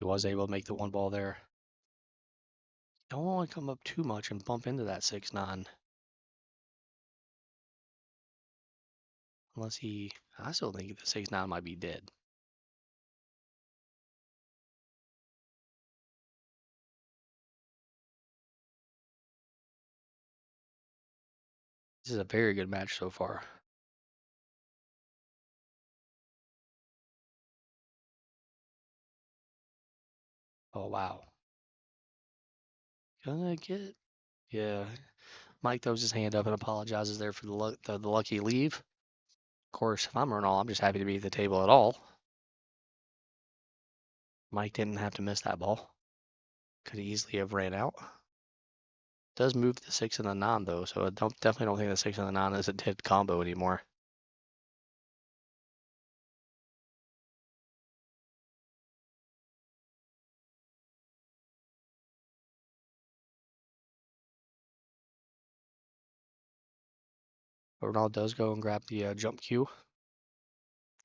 He was able to make the one ball there. Don't want to come up too much and bump into that 6-9. Unless he, I still think the 6-9 might be dead. This is a very good match so far. Oh, wow. Gonna get, yeah. Mike throws his hand up and apologizes there for the lucky leave. Of course, if I'm Ronald, I'm just happy to be at the table at all. Mike didn't have to miss that ball. Could easily have ran out. Does move the 6 and the 9 though, so I definitely don't think the 6 and the 9 is a dead combo anymore. But Ronald does go and grab the jump cue.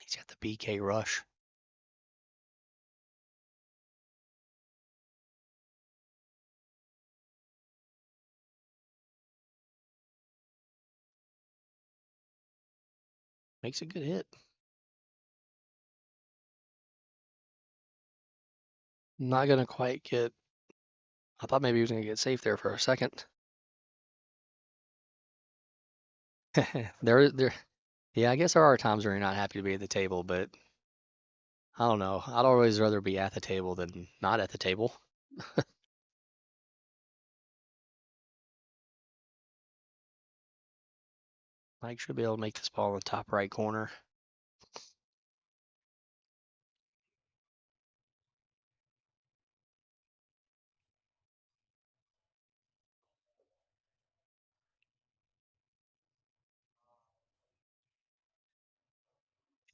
He's got the BK rush. Makes a good hit. Not gonna quite get. I thought maybe he was gonna get safe there for a second. there. Yeah, I guess there are times where you're not happy to be at the table, but I don't know. I'd always rather be at the table than not at the table. Mike should be able to make this ball in the top right corner.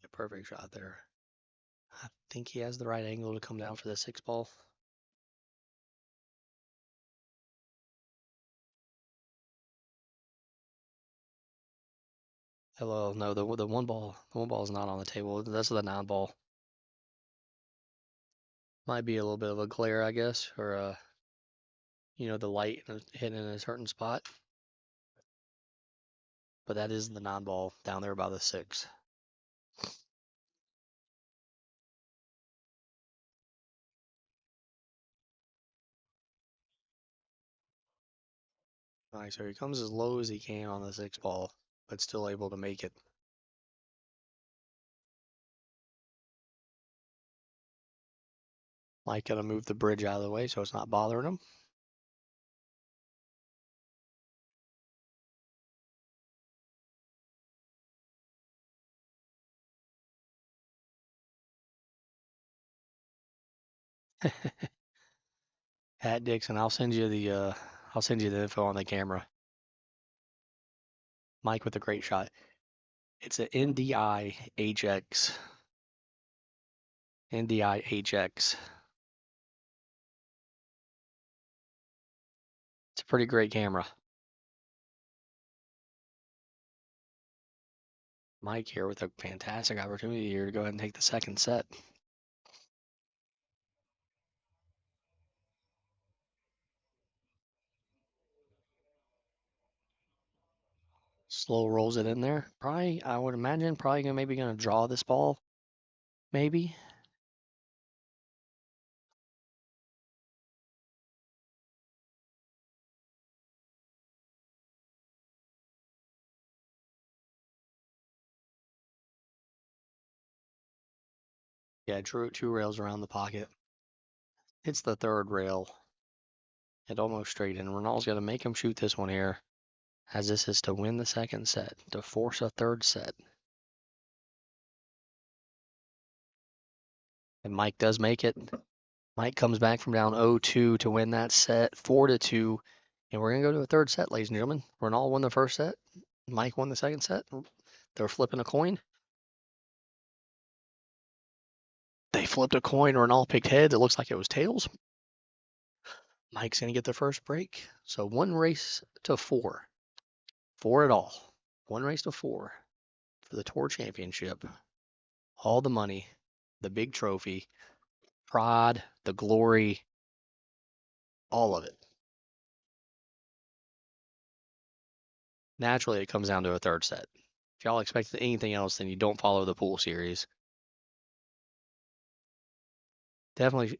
A perfect shot there. I think he has the right angle to come down for the 6 ball. Hello, no, the one ball is not on the table. That's the 9 ball. Might be a little bit of a glare, I guess, or the light hitting in a certain spot. But that is the 9 ball down there by the 6. All right, so he comes as low as he can on the 6 ball, but still able to make it. Mike gonna move the bridge out of the way so it's not bothering him. Pat Dixon, I'll send you the info on the camera. Mike with a great shot. It's an NDI HX. NDI HX. It's a pretty great camera. Mike here with a fantastic opportunity here to go ahead and take the second set. Slow rolls it in there. Probably, I would imagine, probably maybe gonna draw this ball. Maybe. Yeah, two rails around the pocket. It's the third rail. It almost straight in. Runal's gonna make him shoot this one here, as this is to win the second set, to force a third set. And Mike does make it. Mike comes back from down 0-2 to win that set, 4-2. And we're going to go to a third set, ladies and gentlemen. Runal won the first set. Mike won the second set. They're flipping a coin. They flipped a coin. Runal picked heads. It looks like it was tails. Mike's going to get the first break. So 1-4. 4 at all. 1-4 for the tour championship. All the money, the big trophy, pride, the glory, all of it. Naturally, it comes down to a third set. If y'all expected anything else, then you don't follow the pool series. Definitely,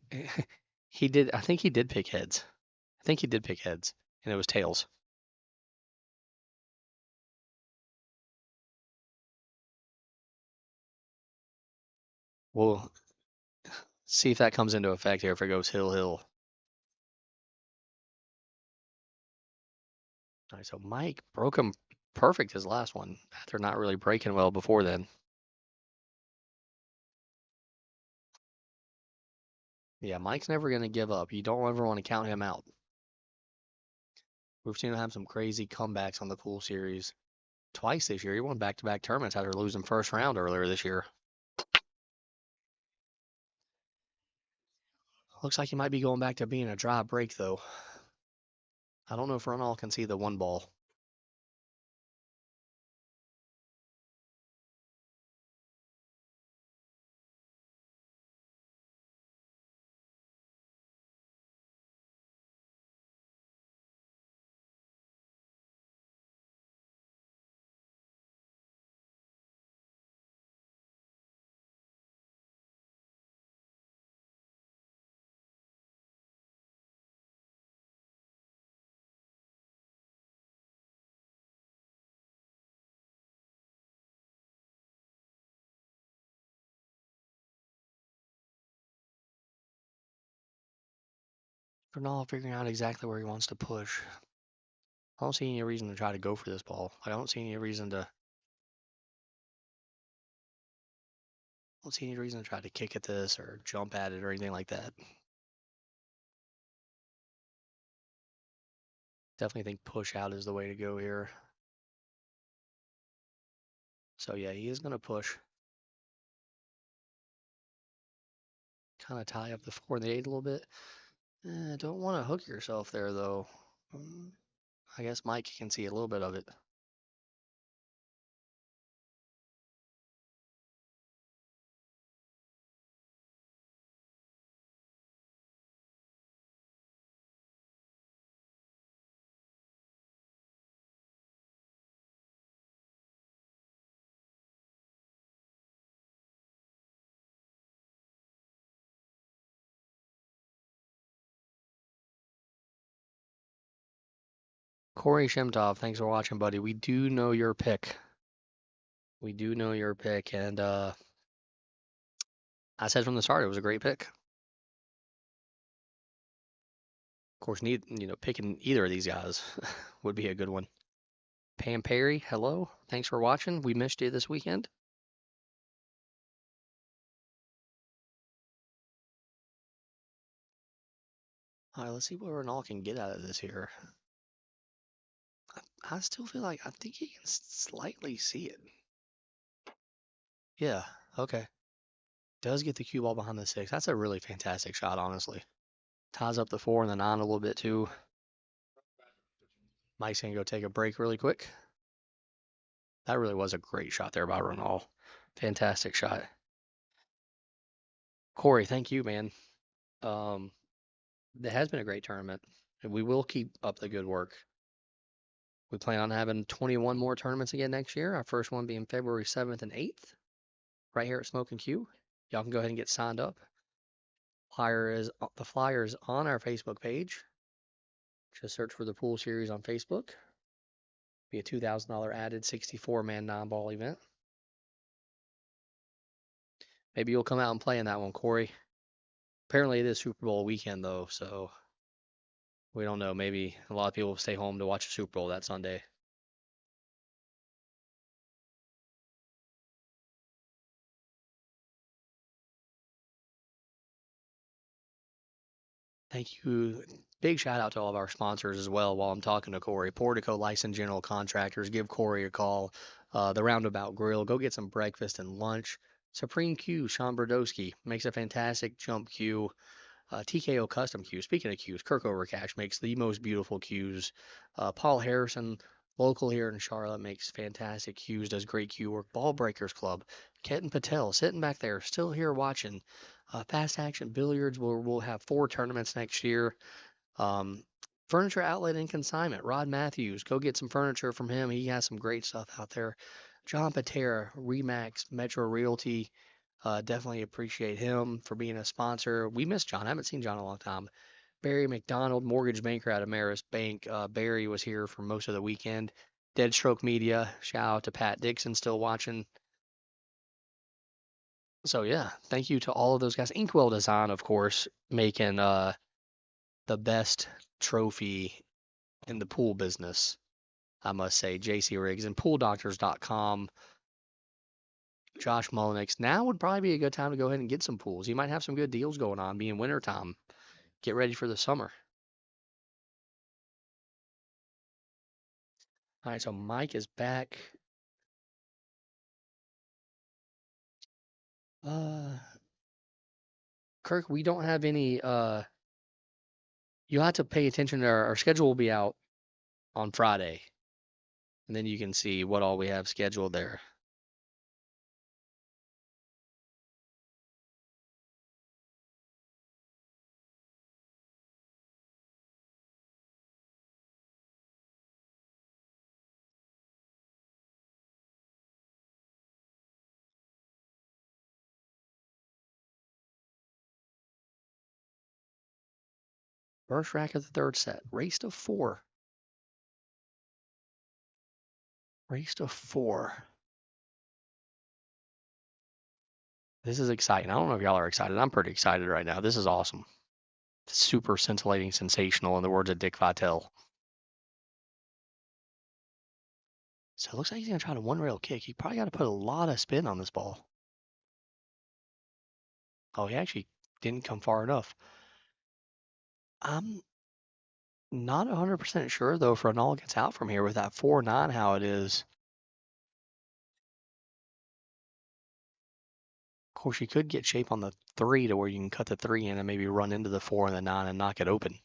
he did. I think he did pick heads. I think he did pick heads, and it was tails. We'll see if that comes into effect here if it goes hill. All right, so Mike broke him perfect his last one after not really breaking well before then. Yeah, Mike's never going to give up. You don't ever want to count him out. We've seen him have some crazy comebacks on the pool series twice this year. He won back-to-back tournaments after losing first round earlier this year. Looks like he might be going back to being a dry break, though. I don't know if Runal can see the one ball. Runal figuring out exactly where he wants to push. I don't see any reason to try to go for this ball. I don't see any reason to try to kick at this or jump at it or anything like that. Definitely think push out is the way to go here. So yeah, he is going to push. Kind of tie up the 4 and the 8 a little bit. Don't want to hook yourself there though. I guess Mike can see a little bit of it. Corey Shemtov, thanks for watching, buddy. We do know your pick. We do know your pick, and I said from the start it was a great pick. Of course, picking either of these guys would be a good one. Pam Perry, hello. Thanks for watching. We missed you this weekend. All right, let's see what Renal can get out of this here. I still feel like I think he can slightly see it. Yeah, okay. Does get the cue ball behind the 6. That's a really fantastic shot, honestly. Ties up the 4 and the 9 a little bit too. Mike's gonna go take a break really quick. That really was a great shot there by Runal. Fantastic shot. Corey, thank you, man. It has been a great tournament, and we will keep up the good work. We plan on having 21 more tournaments again next year. Our first one being February 7th and 8th, right here at Smokin Cue. Y'all can go ahead and get signed up. The flyer is on our Facebook page. Just search for the pool series on Facebook. Be a $2,000 added 64-man 9-ball event. Maybe you'll come out and play in that one, Corey. Apparently it is Super Bowl weekend though, so we don't know. Maybe a lot of people will stay home to watch the Super Bowl that Sunday. Thank you. Big shout out to all of our sponsors as well while I'm talking to Corey. Portico Licensed General Contractors. Give Corey a call. The Roundabout Grill. Go get some breakfast and lunch. Supreme Cue, Sean Brodowski makes a fantastic jump cue. TKO Custom Cues. Speaking of cues, Kirk Overcash makes the most beautiful cues. Paul Harrison, local here in Charlotte, makes fantastic cues, does great cue work. Ball Breakers Club, Ketan Patel sitting back there, still here watching. Fast Action Billiards, we'll have 4 tournaments next year. Um, Furniture Outlet and Consignment, Rod Matthews, go get some furniture from him. He has some great stuff out there. John Patera, Remax, Metro Realty, definitely appreciate him for being a sponsor. We miss John. I haven't seen John in a long time. Barry McDonald, mortgage banker out of Ameris Bank. Barry was here for most of the weekend. Deadstroke Media. Shout out to Pat Dixon still watching. So yeah, thank you to all of those guys. InkWell Design, of course, making the best trophy in the pool business. I must say, JC Riggs and PoolDoctors.com. Josh Mullenix. Now would probably be a good time to go ahead and get some pools. You might have some good deals going on, being wintertime. Get ready for the summer. All right, so Mike is back. Uh, Kirk, we don't have any. You'll have to pay attention to our schedule will be out on Friday, and then you can see what all we have scheduled there. First rack of the third set. Race to 4. Race to 4. This is exciting. I don't know if y'all are excited. I'm pretty excited right now. This is awesome. Super scintillating, sensational, in the words of Dick Vitale. So it looks like he's going to try to one-rail kick. He probably got to put a lot of spin on this ball. Oh, he actually didn't come far enough. I'm not 100% sure, though, if Runal gets out from here with that 4-9 how it is. Of course, you could get shape on the 3 to where you can cut the 3 in and maybe run into the 4 and the 9 and knock it open.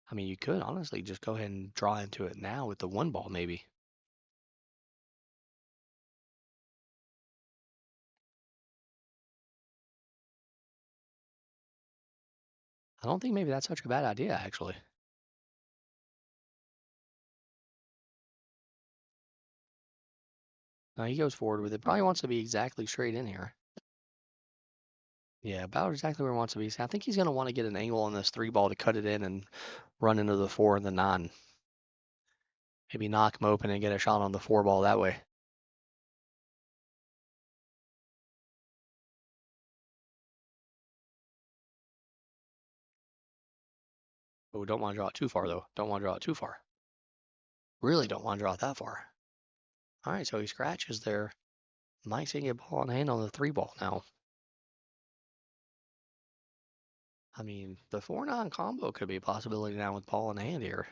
I mean, you could honestly just go ahead and draw into it now with the 1 ball, maybe. I don't think maybe that's such a bad idea, actually. No, he goes forward with it. Probably wants to be exactly straight in here. Yeah, about exactly where he wants to be. So I think he's going to want to get an angle on this 3 ball to cut it in and run into the 4 and the 9. Maybe knock him open and get a shot on the 4 ball that way. Oh, don't want to draw it too far, though. Don't want to draw it too far. Really don't want to draw it that far. All right, so he scratches there. Mike's going to get ball in hand on the 3-ball now. I mean, the 4-9 combo could be a possibility now with ball in hand here.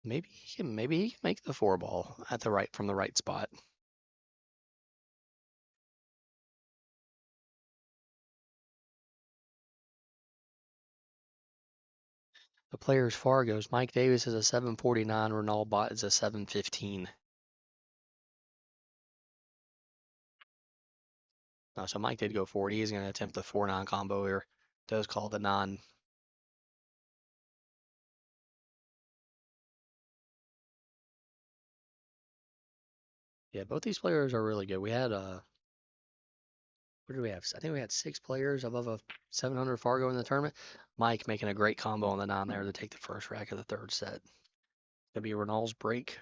Maybe he can make the 4-ball at the right from the right spot. The players Fargo's. Mike Davis is a 749. Runal Bhatt is a 715. So Mike did go forward. He's going to attempt the 4-9 combo here. Does call the 9. Yeah, both these players are really good. We had what did we have? I think we had 6 players above a 700 Fargo in the tournament. Mike making a great combo on the 9 there to take the first rack of the 3rd set. Gonna be Renal's break.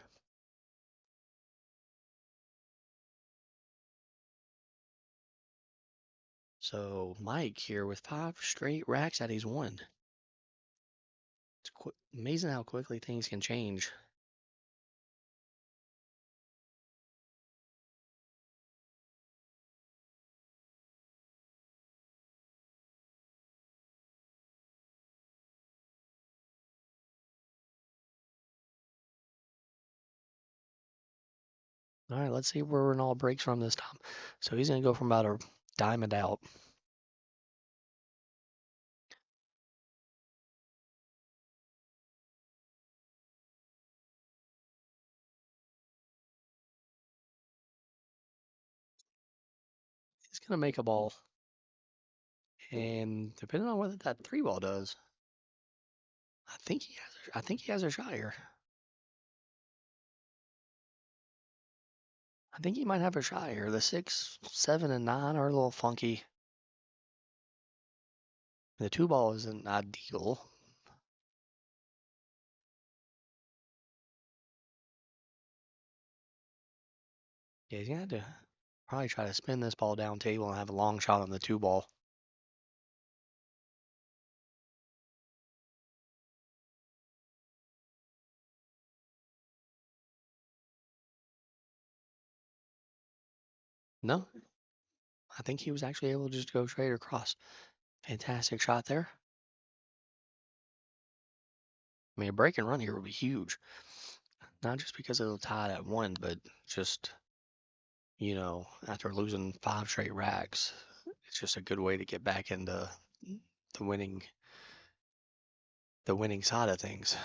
So Mike here with 5 straight racks that he's won. It's amazing how quickly things can change. All right, let's see where Renal breaks from this time. So he's going to go from about a diamond out. He's going to make a ball. And depending on what that 3-ball does, I think he has a shot here. I think he might have a shot here. The 6, 7, and 9 are a little funky. The 2-ball isn't ideal. Yeah, he's gonna have to probably try to spin this ball down table and have a long shot on the 2-ball. No, I think he was actually able to just go straight across. Fantastic shot there. I mean, a break and run here would be huge. Not just because it'll tie at 1, but just, after losing 5 straight racks, it's just a good way to get back into the winning side of things.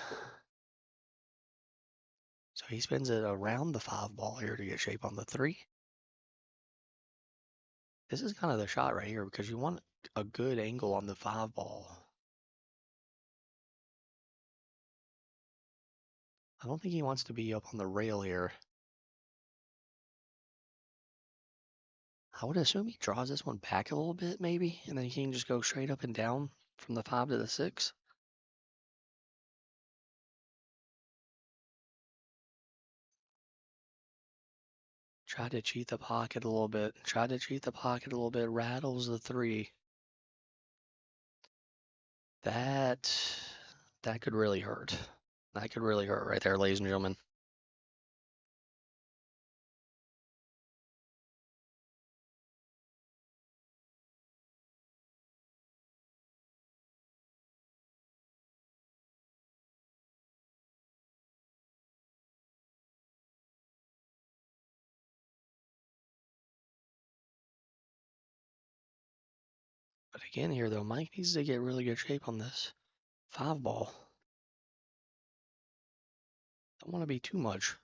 So he spins it around the 5-ball here to get shape on the 3. This is kind of the shot right here because you want a good angle on the 5-ball. I don't think he wants to be up on the rail here. I would assume he draws this one back a little bit maybe, and then he can just go straight up and down from the 5 to the 6. Try to cheat the pocket a little bit. Rattles the 3. That could really hurt. That could really hurt right there, ladies and gentlemen. But again here though, Mike needs to get really good shape on this 5-ball. Don't want to be too much.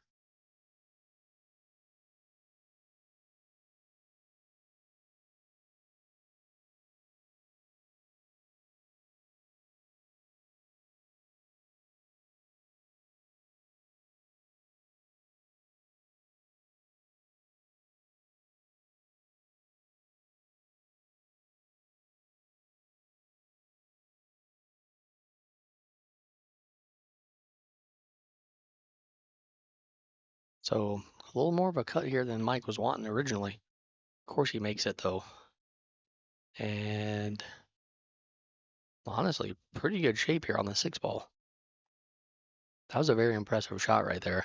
So a little more of a cut here than Mike was wanting originally. Of course he makes it though. And honestly, pretty good shape here on the 6 ball. That was a very impressive shot right there.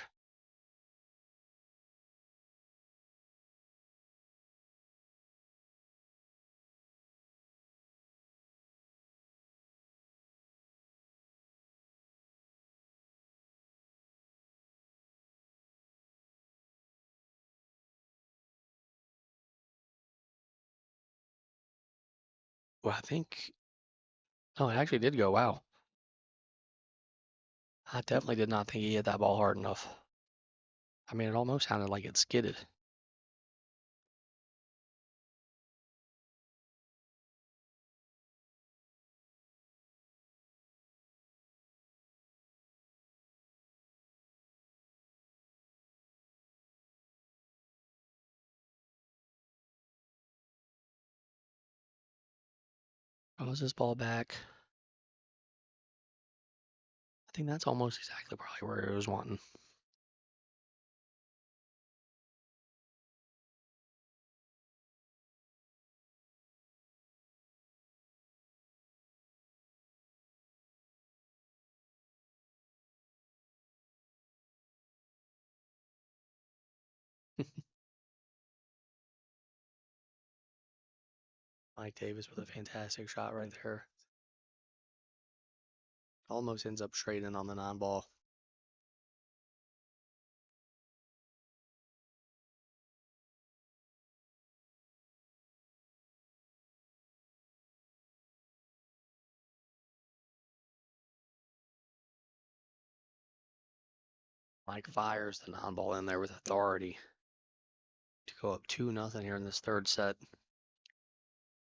Well, I think, oh, it actually did go. Wow. I definitely did not think he hit that ball hard enough. I mean, it almost sounded like it skidded. How was this ball back? I think that's almost exactly probably where he was wanting. Mike Davis with a fantastic shot right there. Almost ends up straight in on the non-ball. Mike fires the non-ball in there with authority to go up 2-0 here in this third set.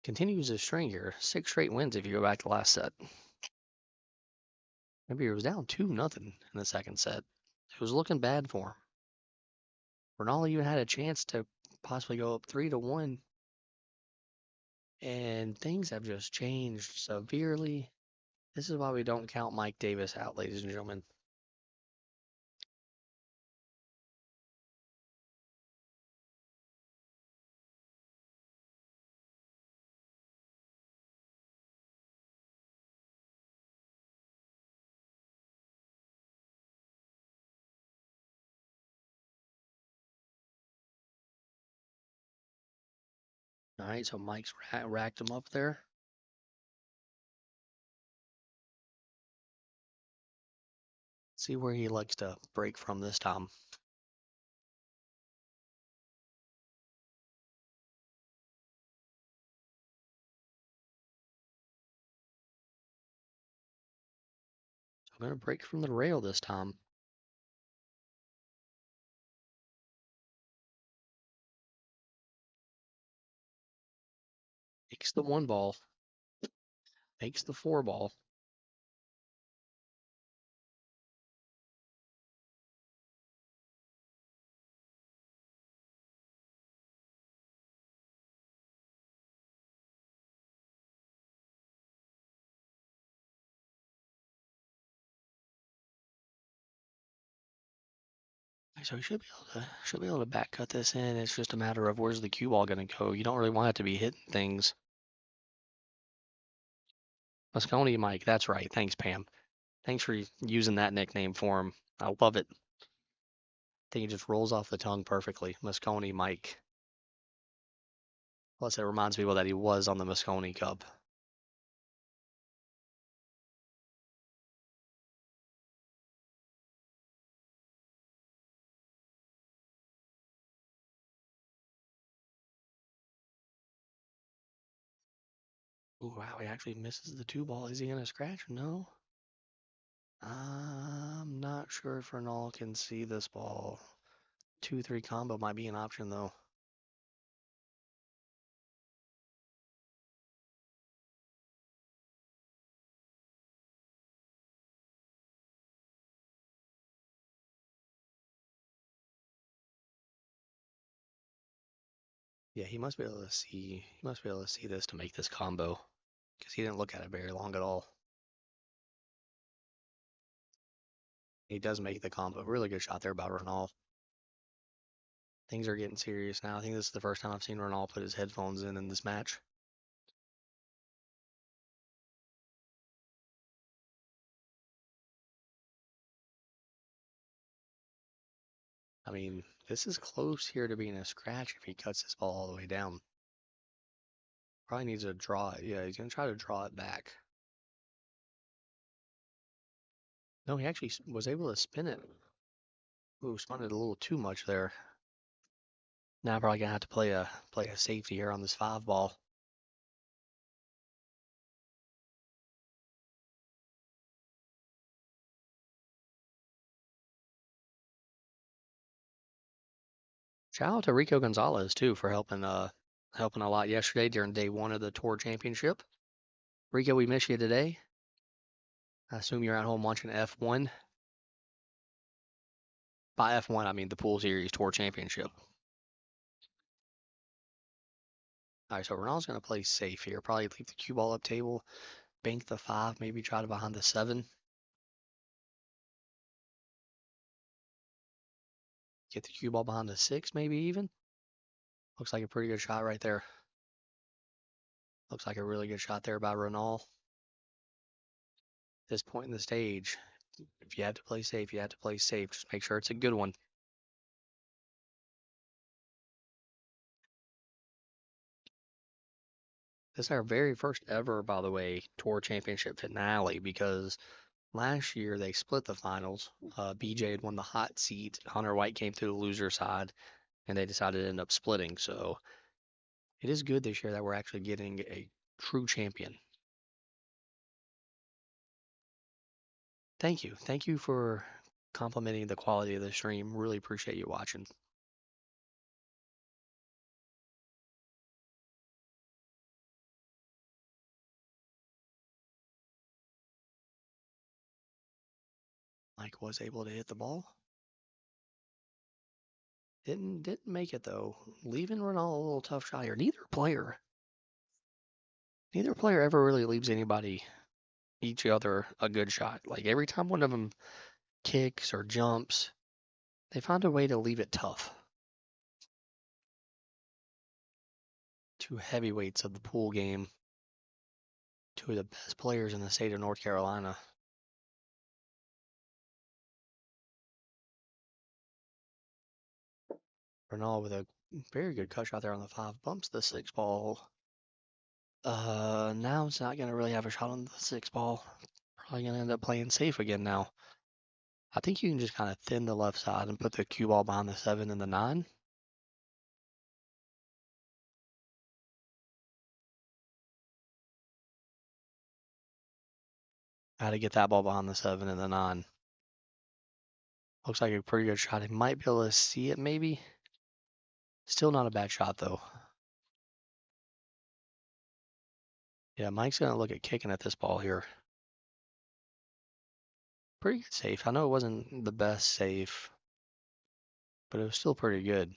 Continues his string here. 6 straight wins if you go back to last set. Maybe he was down 2-0 in the second set. It was looking bad for him. Runal even had a chance to possibly go up 3-1. And things have just changed severely. This is why we don't count Mike Davis out, ladies and gentlemen. All right, so Mike's racked him up there. See where he likes to break from this time. So I'm going to break from the rail this time. Makes the 1 ball. Makes the 4 ball. So he should be able to back cut this in. It's just a matter of where's the cue ball going to go. You don't really want it to be hitting things. Moscone Mike, that's right. Thanks, Pam. Thanks for using that nickname for him. I love it. I think it just rolls off the tongue perfectly. Moscone Mike. Plus, it reminds people that he was on the Moscone Cup. Ooh, wow, he actually misses the 2 ball. Is he going to scratch? No. I'm not sure if Renal can see this ball. 2-3 combo might be an option, though. Yeah, he must be able to see. He must be able to see this to make this combo, because he didn't look at it very long at all. He does make the combo. Really good shot there by Renal. Things are getting serious now. I think this is the first time I've seen Runal put his headphones in this match. I mean, this is close here to being a scratch if he cuts this ball all the way down. Probably needs to draw it. Yeah, he's going to try to draw it back. No, he actually was able to spin it. Ooh, spun it a little too much there. Now probably going to have to play a safety here on this 5 ball. Shout out to Rico Gonzalez too for helping a lot yesterday during day 1 of the tour championship. Rico, we miss you today. I assume you're at home watching F1. By F1, I mean the Pool Series Tour Championship. All right, so Ronaldo's going to play safe here. Probably leave the cue ball up table, bank the 5, maybe try to behind the 7. Get the cue ball behind the 6, maybe even. Looks like a pretty good shot right there. Looks like a really good shot there by Ronaldo. This point in the stage, if you have to play safe, you have to play safe. Just make sure it's a good one. This is our very first ever, by the way, Tour Championship finale because last year they split the finals. BJ had won the hot seat. Hunter White came through the loser side, and they decided to end up splitting. So it is good this year that we're actually getting a true champion. Thank you. Thank you for complimenting the quality of the stream. Really appreciate you watching. Mike was able to hit the ball. Didn't make it though. Leaving Ronaldo a little tough shot here. Neither player ever really leaves each other a good shot. Like every time one of them kicks or jumps, they find a way to leave it tough. Two heavyweights of the pool game. Two of the best players in the state of North Carolina. Ronaldo with a very good cut shot there on the 5. Bumps the 6 ball. Now it's not going to really have a shot on the 6 ball. Probably going to end up playing safe again now. I think you can just kind of thin the left side and put the cue ball behind the 7 and the 9. How to get that ball behind the 7 and the 9. Looks like a pretty good shot. He might be able to see it maybe. Still not a bad shot though. Yeah, Mike's going to look at kicking at this ball here. Pretty good safe. I know it wasn't the best safe, but it was still pretty good.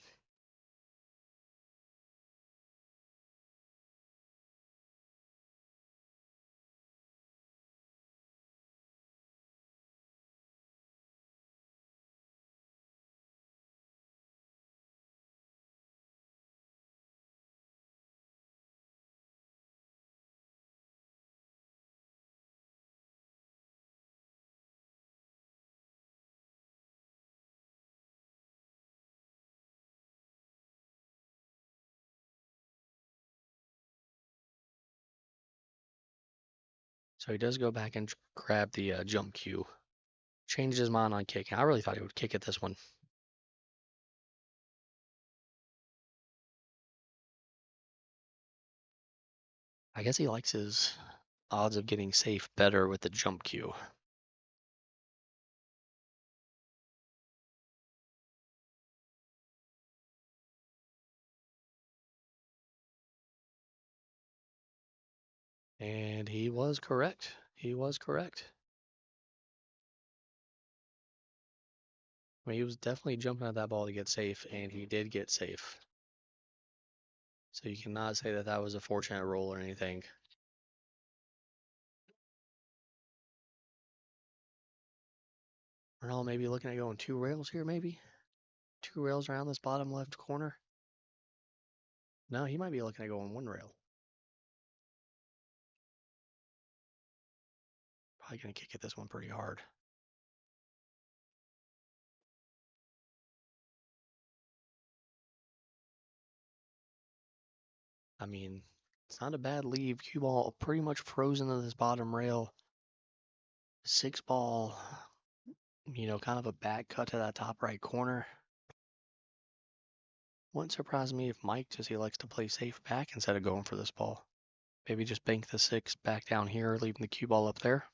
So he does go back and grab the jump cue. Changed his mind on kicking. I really thought he would kick at this one. I guess he likes his odds of getting safe better with the jump cue. And he was correct. He was correct. I mean, he was definitely jumping at that ball to get safe, and he did get safe. So you cannot say that that was a fortunate roll or anything. Ronaldo maybe looking at going 2 rails here, maybe? 2 rails around this bottom left corner. No, he might be looking at going 1 rail. Probably going to kick at this one pretty hard. I mean, it's not a bad leave. Cue ball pretty much frozen to this bottom rail. 6 ball, kind of a back cut to that top right corner. Wouldn't surprise me if Mike just he likes to play safe back instead of going for this ball. Maybe just bank the 6 back down here, leaving the cue ball up there.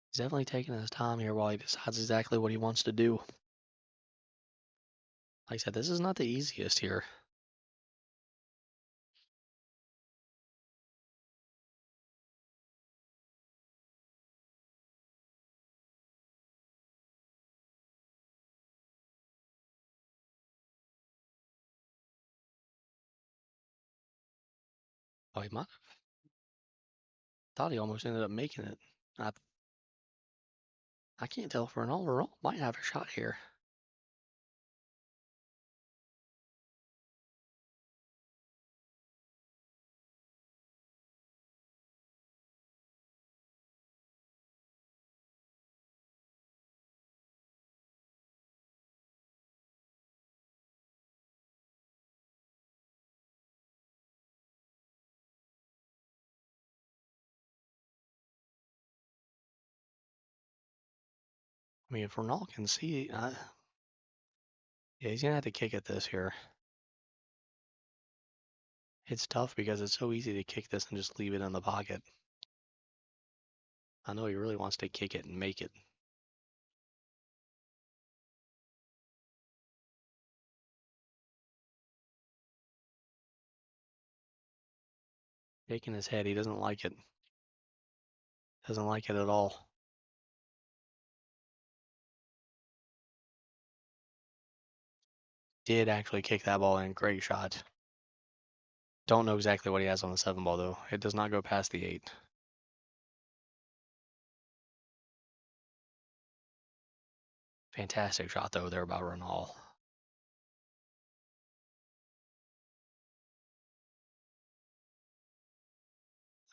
He's definitely taking his time here while he decides exactly what he wants to do. Like I said, this is not the easiest here. Oh, he might have. Thought he almost ended up making it. I can't tell if Runal might have a shot here. I mean, if Runal can see, yeah, he's gonna have to kick at this here. It's tough because it's so easy to kick this and just leave it in the pocket. I know he really wants to kick it and make it. Shaking his head, he doesn't like it. Doesn't like it at all. Did actually kick that ball in. Great shot. Don't know exactly what he has on the 7 ball though. It does not go past the 8. Fantastic shot though there by Runal.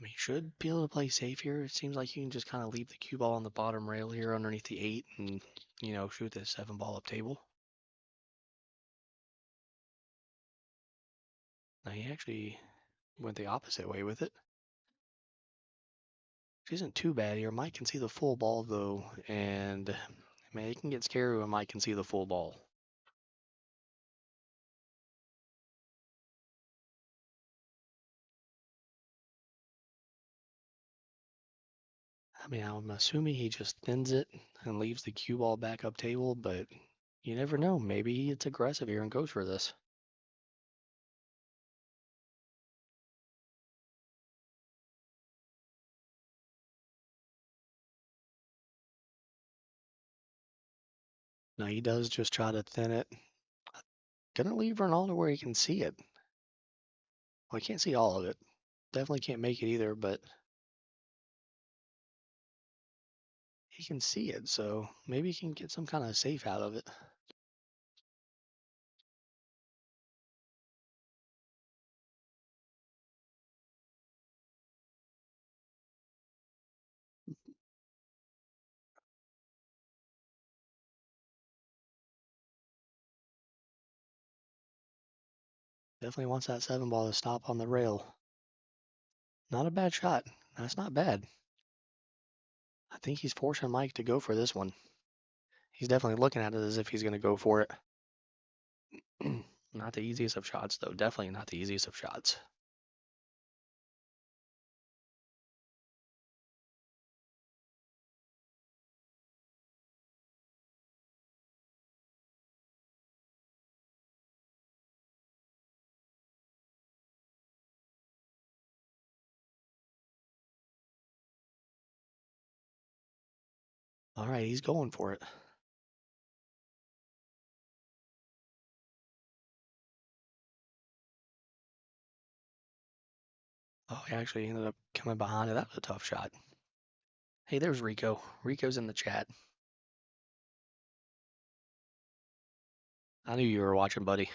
I mean, should be able to play safe here. It seems like you can just kind of leave the cue ball on the bottom rail here underneath the 8 and, shoot this 7 ball up table. Now he actually went the opposite way with it. Which isn't too bad here. Mike can see the full ball though, and man, it can get scary when Mike can see the full ball. I mean, I'm assuming he just thins it and leaves the cue ball back up table, but you never know. Maybe it's aggressive here and goes for this. Now he does just try to thin it. Gonna leave Ronaldo where he can see it. Well, he can't see all of it. Definitely can't make it either, but he can see it, so maybe he can get some kind of safe out of it. Definitely wants that 7 ball to stop on the rail. Not a bad shot. That's not bad. I think he's forcing Mike to go for this one. He's definitely looking at it as if he's going to go for it. Not the easiest of shots, though. Definitely not the easiest of shots. All right, he's going for it. Oh, he actually ended up coming behind it. That was a tough shot. Hey, there's Rico. Rico's in the chat. I knew you were watching, buddy.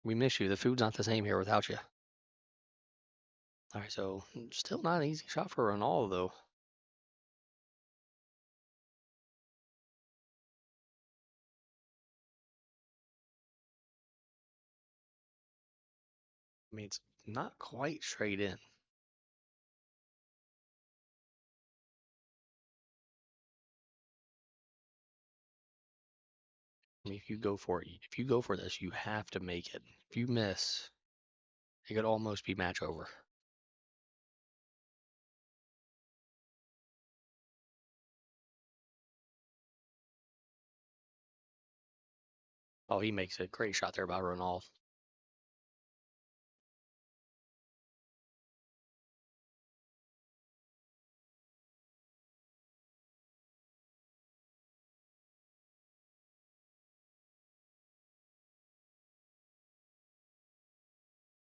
We miss you. The food's not the same here without you. All right, so still not an easy shot for Ronaldo, though. I mean, it's not quite straight in. I mean, if you go for it, if you go for this, you have to make it. If you miss, it could almost be match over. Oh, he makes it. Great shot there by Ronaldo.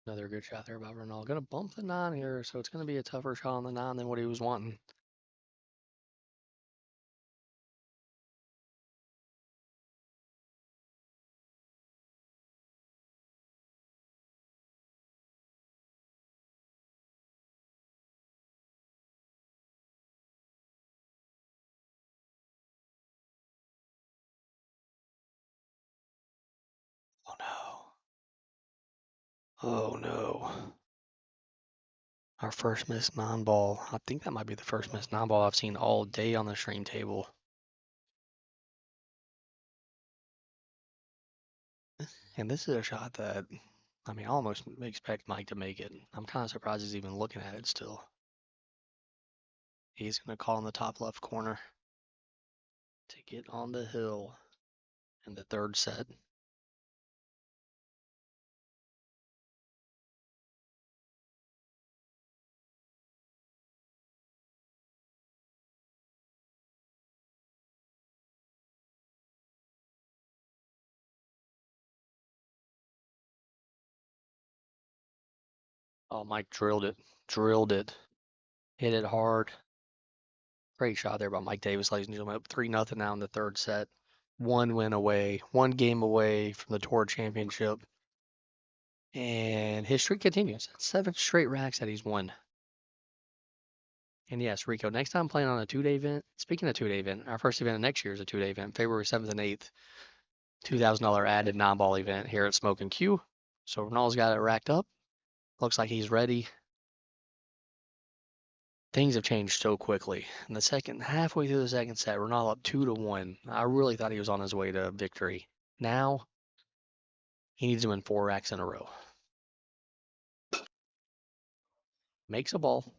Another good shot there by Ronaldo. Gonna bump the 9 here, so it's gonna be a tougher shot on the 9 than what he was wanting. Oh no. Oh no. Our first missed 9 ball. I think that might be the first missed 9 ball I've seen all day on the stream table. And this is a shot that, I mean, I almost expect Mike to make it. I'm kind of surprised he's even looking at it still. He's going to call in the top left corner to get on the hill in the third set. Oh, Mike drilled it. Drilled it. Hit it hard. Great shot there by Mike Davis, ladies and gentlemen. Up 3-0 now in the third set. One win away, one game away from the Tour Championship. And his streak continues. 7 straight racks that he's won. And yes, Rico, next time playing on a 2-day event, speaking of 2-day event, our first event of next year is a 2-day event, February 7th and 8th, $2,000 added 9-ball event here at Smokin Cue. So Ronald's got it racked up. Looks like he's ready. Things have changed so quickly. In the second, halfway through the second set, Ronaldo up 2-1. I really thought he was on his way to victory. Now, he needs to win 4 racks in a row. Makes a ball.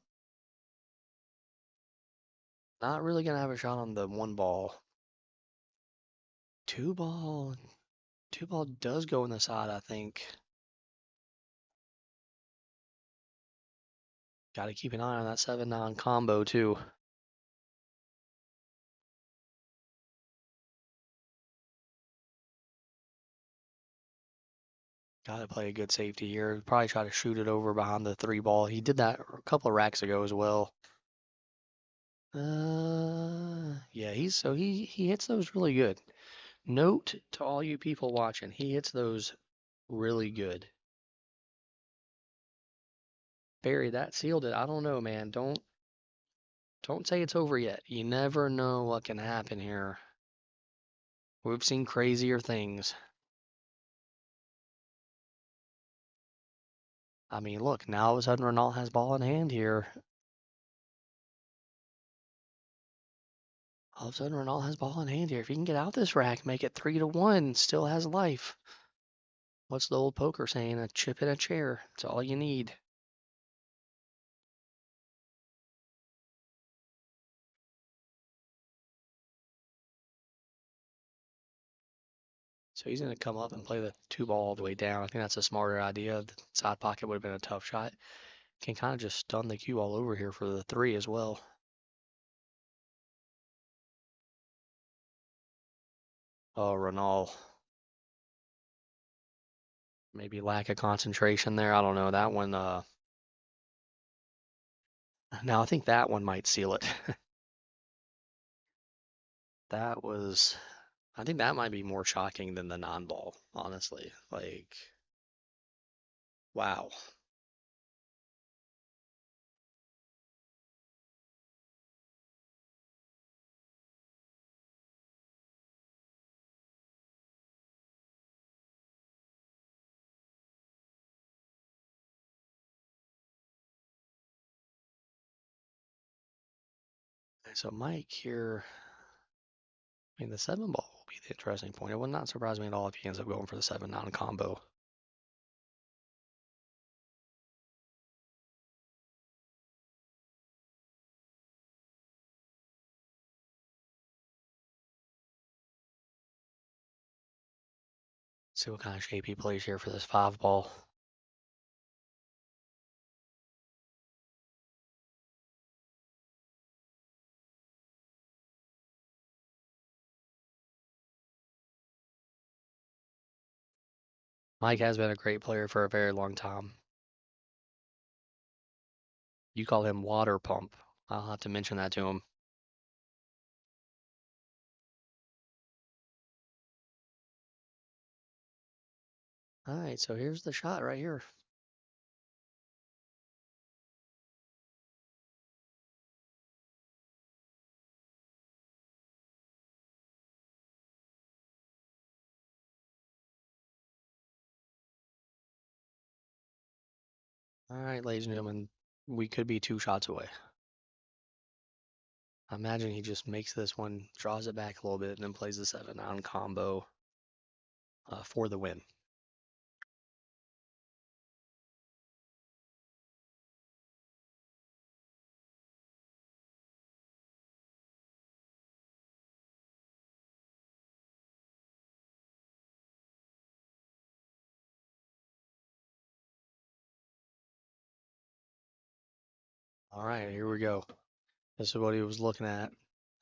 Not really going to have a shot on the 1 ball. 2 ball. 2 ball does go in the side, I think. Got to keep an eye on that 7-9 combo, too. Got to play a good safety here. Probably try to shoot it over behind the 3 ball. He did that a couple of racks ago as well. Yeah, he hits those really good. Note to all you people watching, he hits those really good. Barry, that sealed it. I don't know, man. Don't say it's over yet. You never know what can happen here. We've seen crazier things. I mean, look, now all of a sudden Renal has ball in hand here. All of a sudden Renal has ball in hand here. If he can get out this rack, make it 3-1, still has life. What's the old poker saying? A chip in a chair. It's all you need. So he's going to come up and play the 2 ball all the way down. I think that's a smarter idea. The side pocket would have been a tough shot. Can kind of just stun the cue all over here for the 3 as well. Oh, Runal. Maybe lack of concentration there. I don't know. That one, now I think that one might seal it. That was, I think that might be more shocking than the non-ball, honestly. Like, wow. So Mike here, I mean, the seven ball will be the interesting point. It would not surprise me at all if he ends up going for the seven non-combo. See what kind of shape he plays here for this five ball. Mike has been a great player for a very long time. You call him water pump. I'll have to mention that to him. All right, so here's the shot right here. All right, ladies and gentlemen, we could be two shots away. I imagine he just makes this one, draws it back a little bit, and then plays the seven on combo for the win. All right, here we go. This is what he was looking at.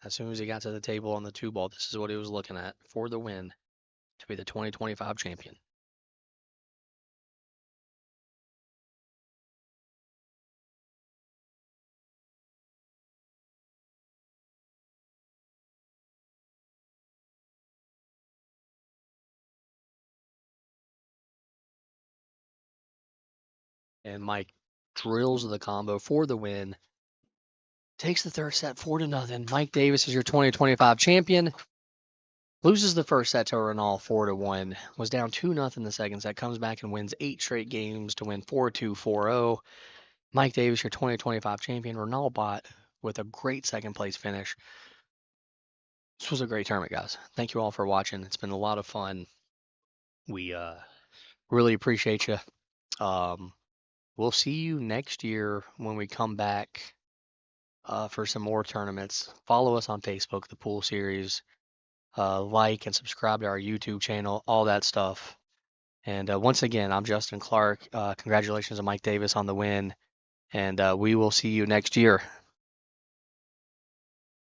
As soon as he got to the table on the two ball, this is what he was looking at for the win to be the 2025 champion. And Mike drills the combo for the win. Takes the third set 4-0. Mike Davis is your 2025 champion. Loses the first set to Runal 4-1. Was down 2-0 the second set. Comes back and wins 8 straight games to win 4-2, 4-0. Mike Davis, your 2025 champion. Runal Bhatt with a great second place finish. This was a great tournament, guys. Thank you all for watching. It's been a lot of fun. We really appreciate you. We'll see you next year when we come back for some more tournaments. Follow us on Facebook, the Pool Series. Like and subscribe to our YouTube channel, all that stuff. And once again, I'm Justin Clark. Congratulations to Mike Davis on the win. And we will see you next year.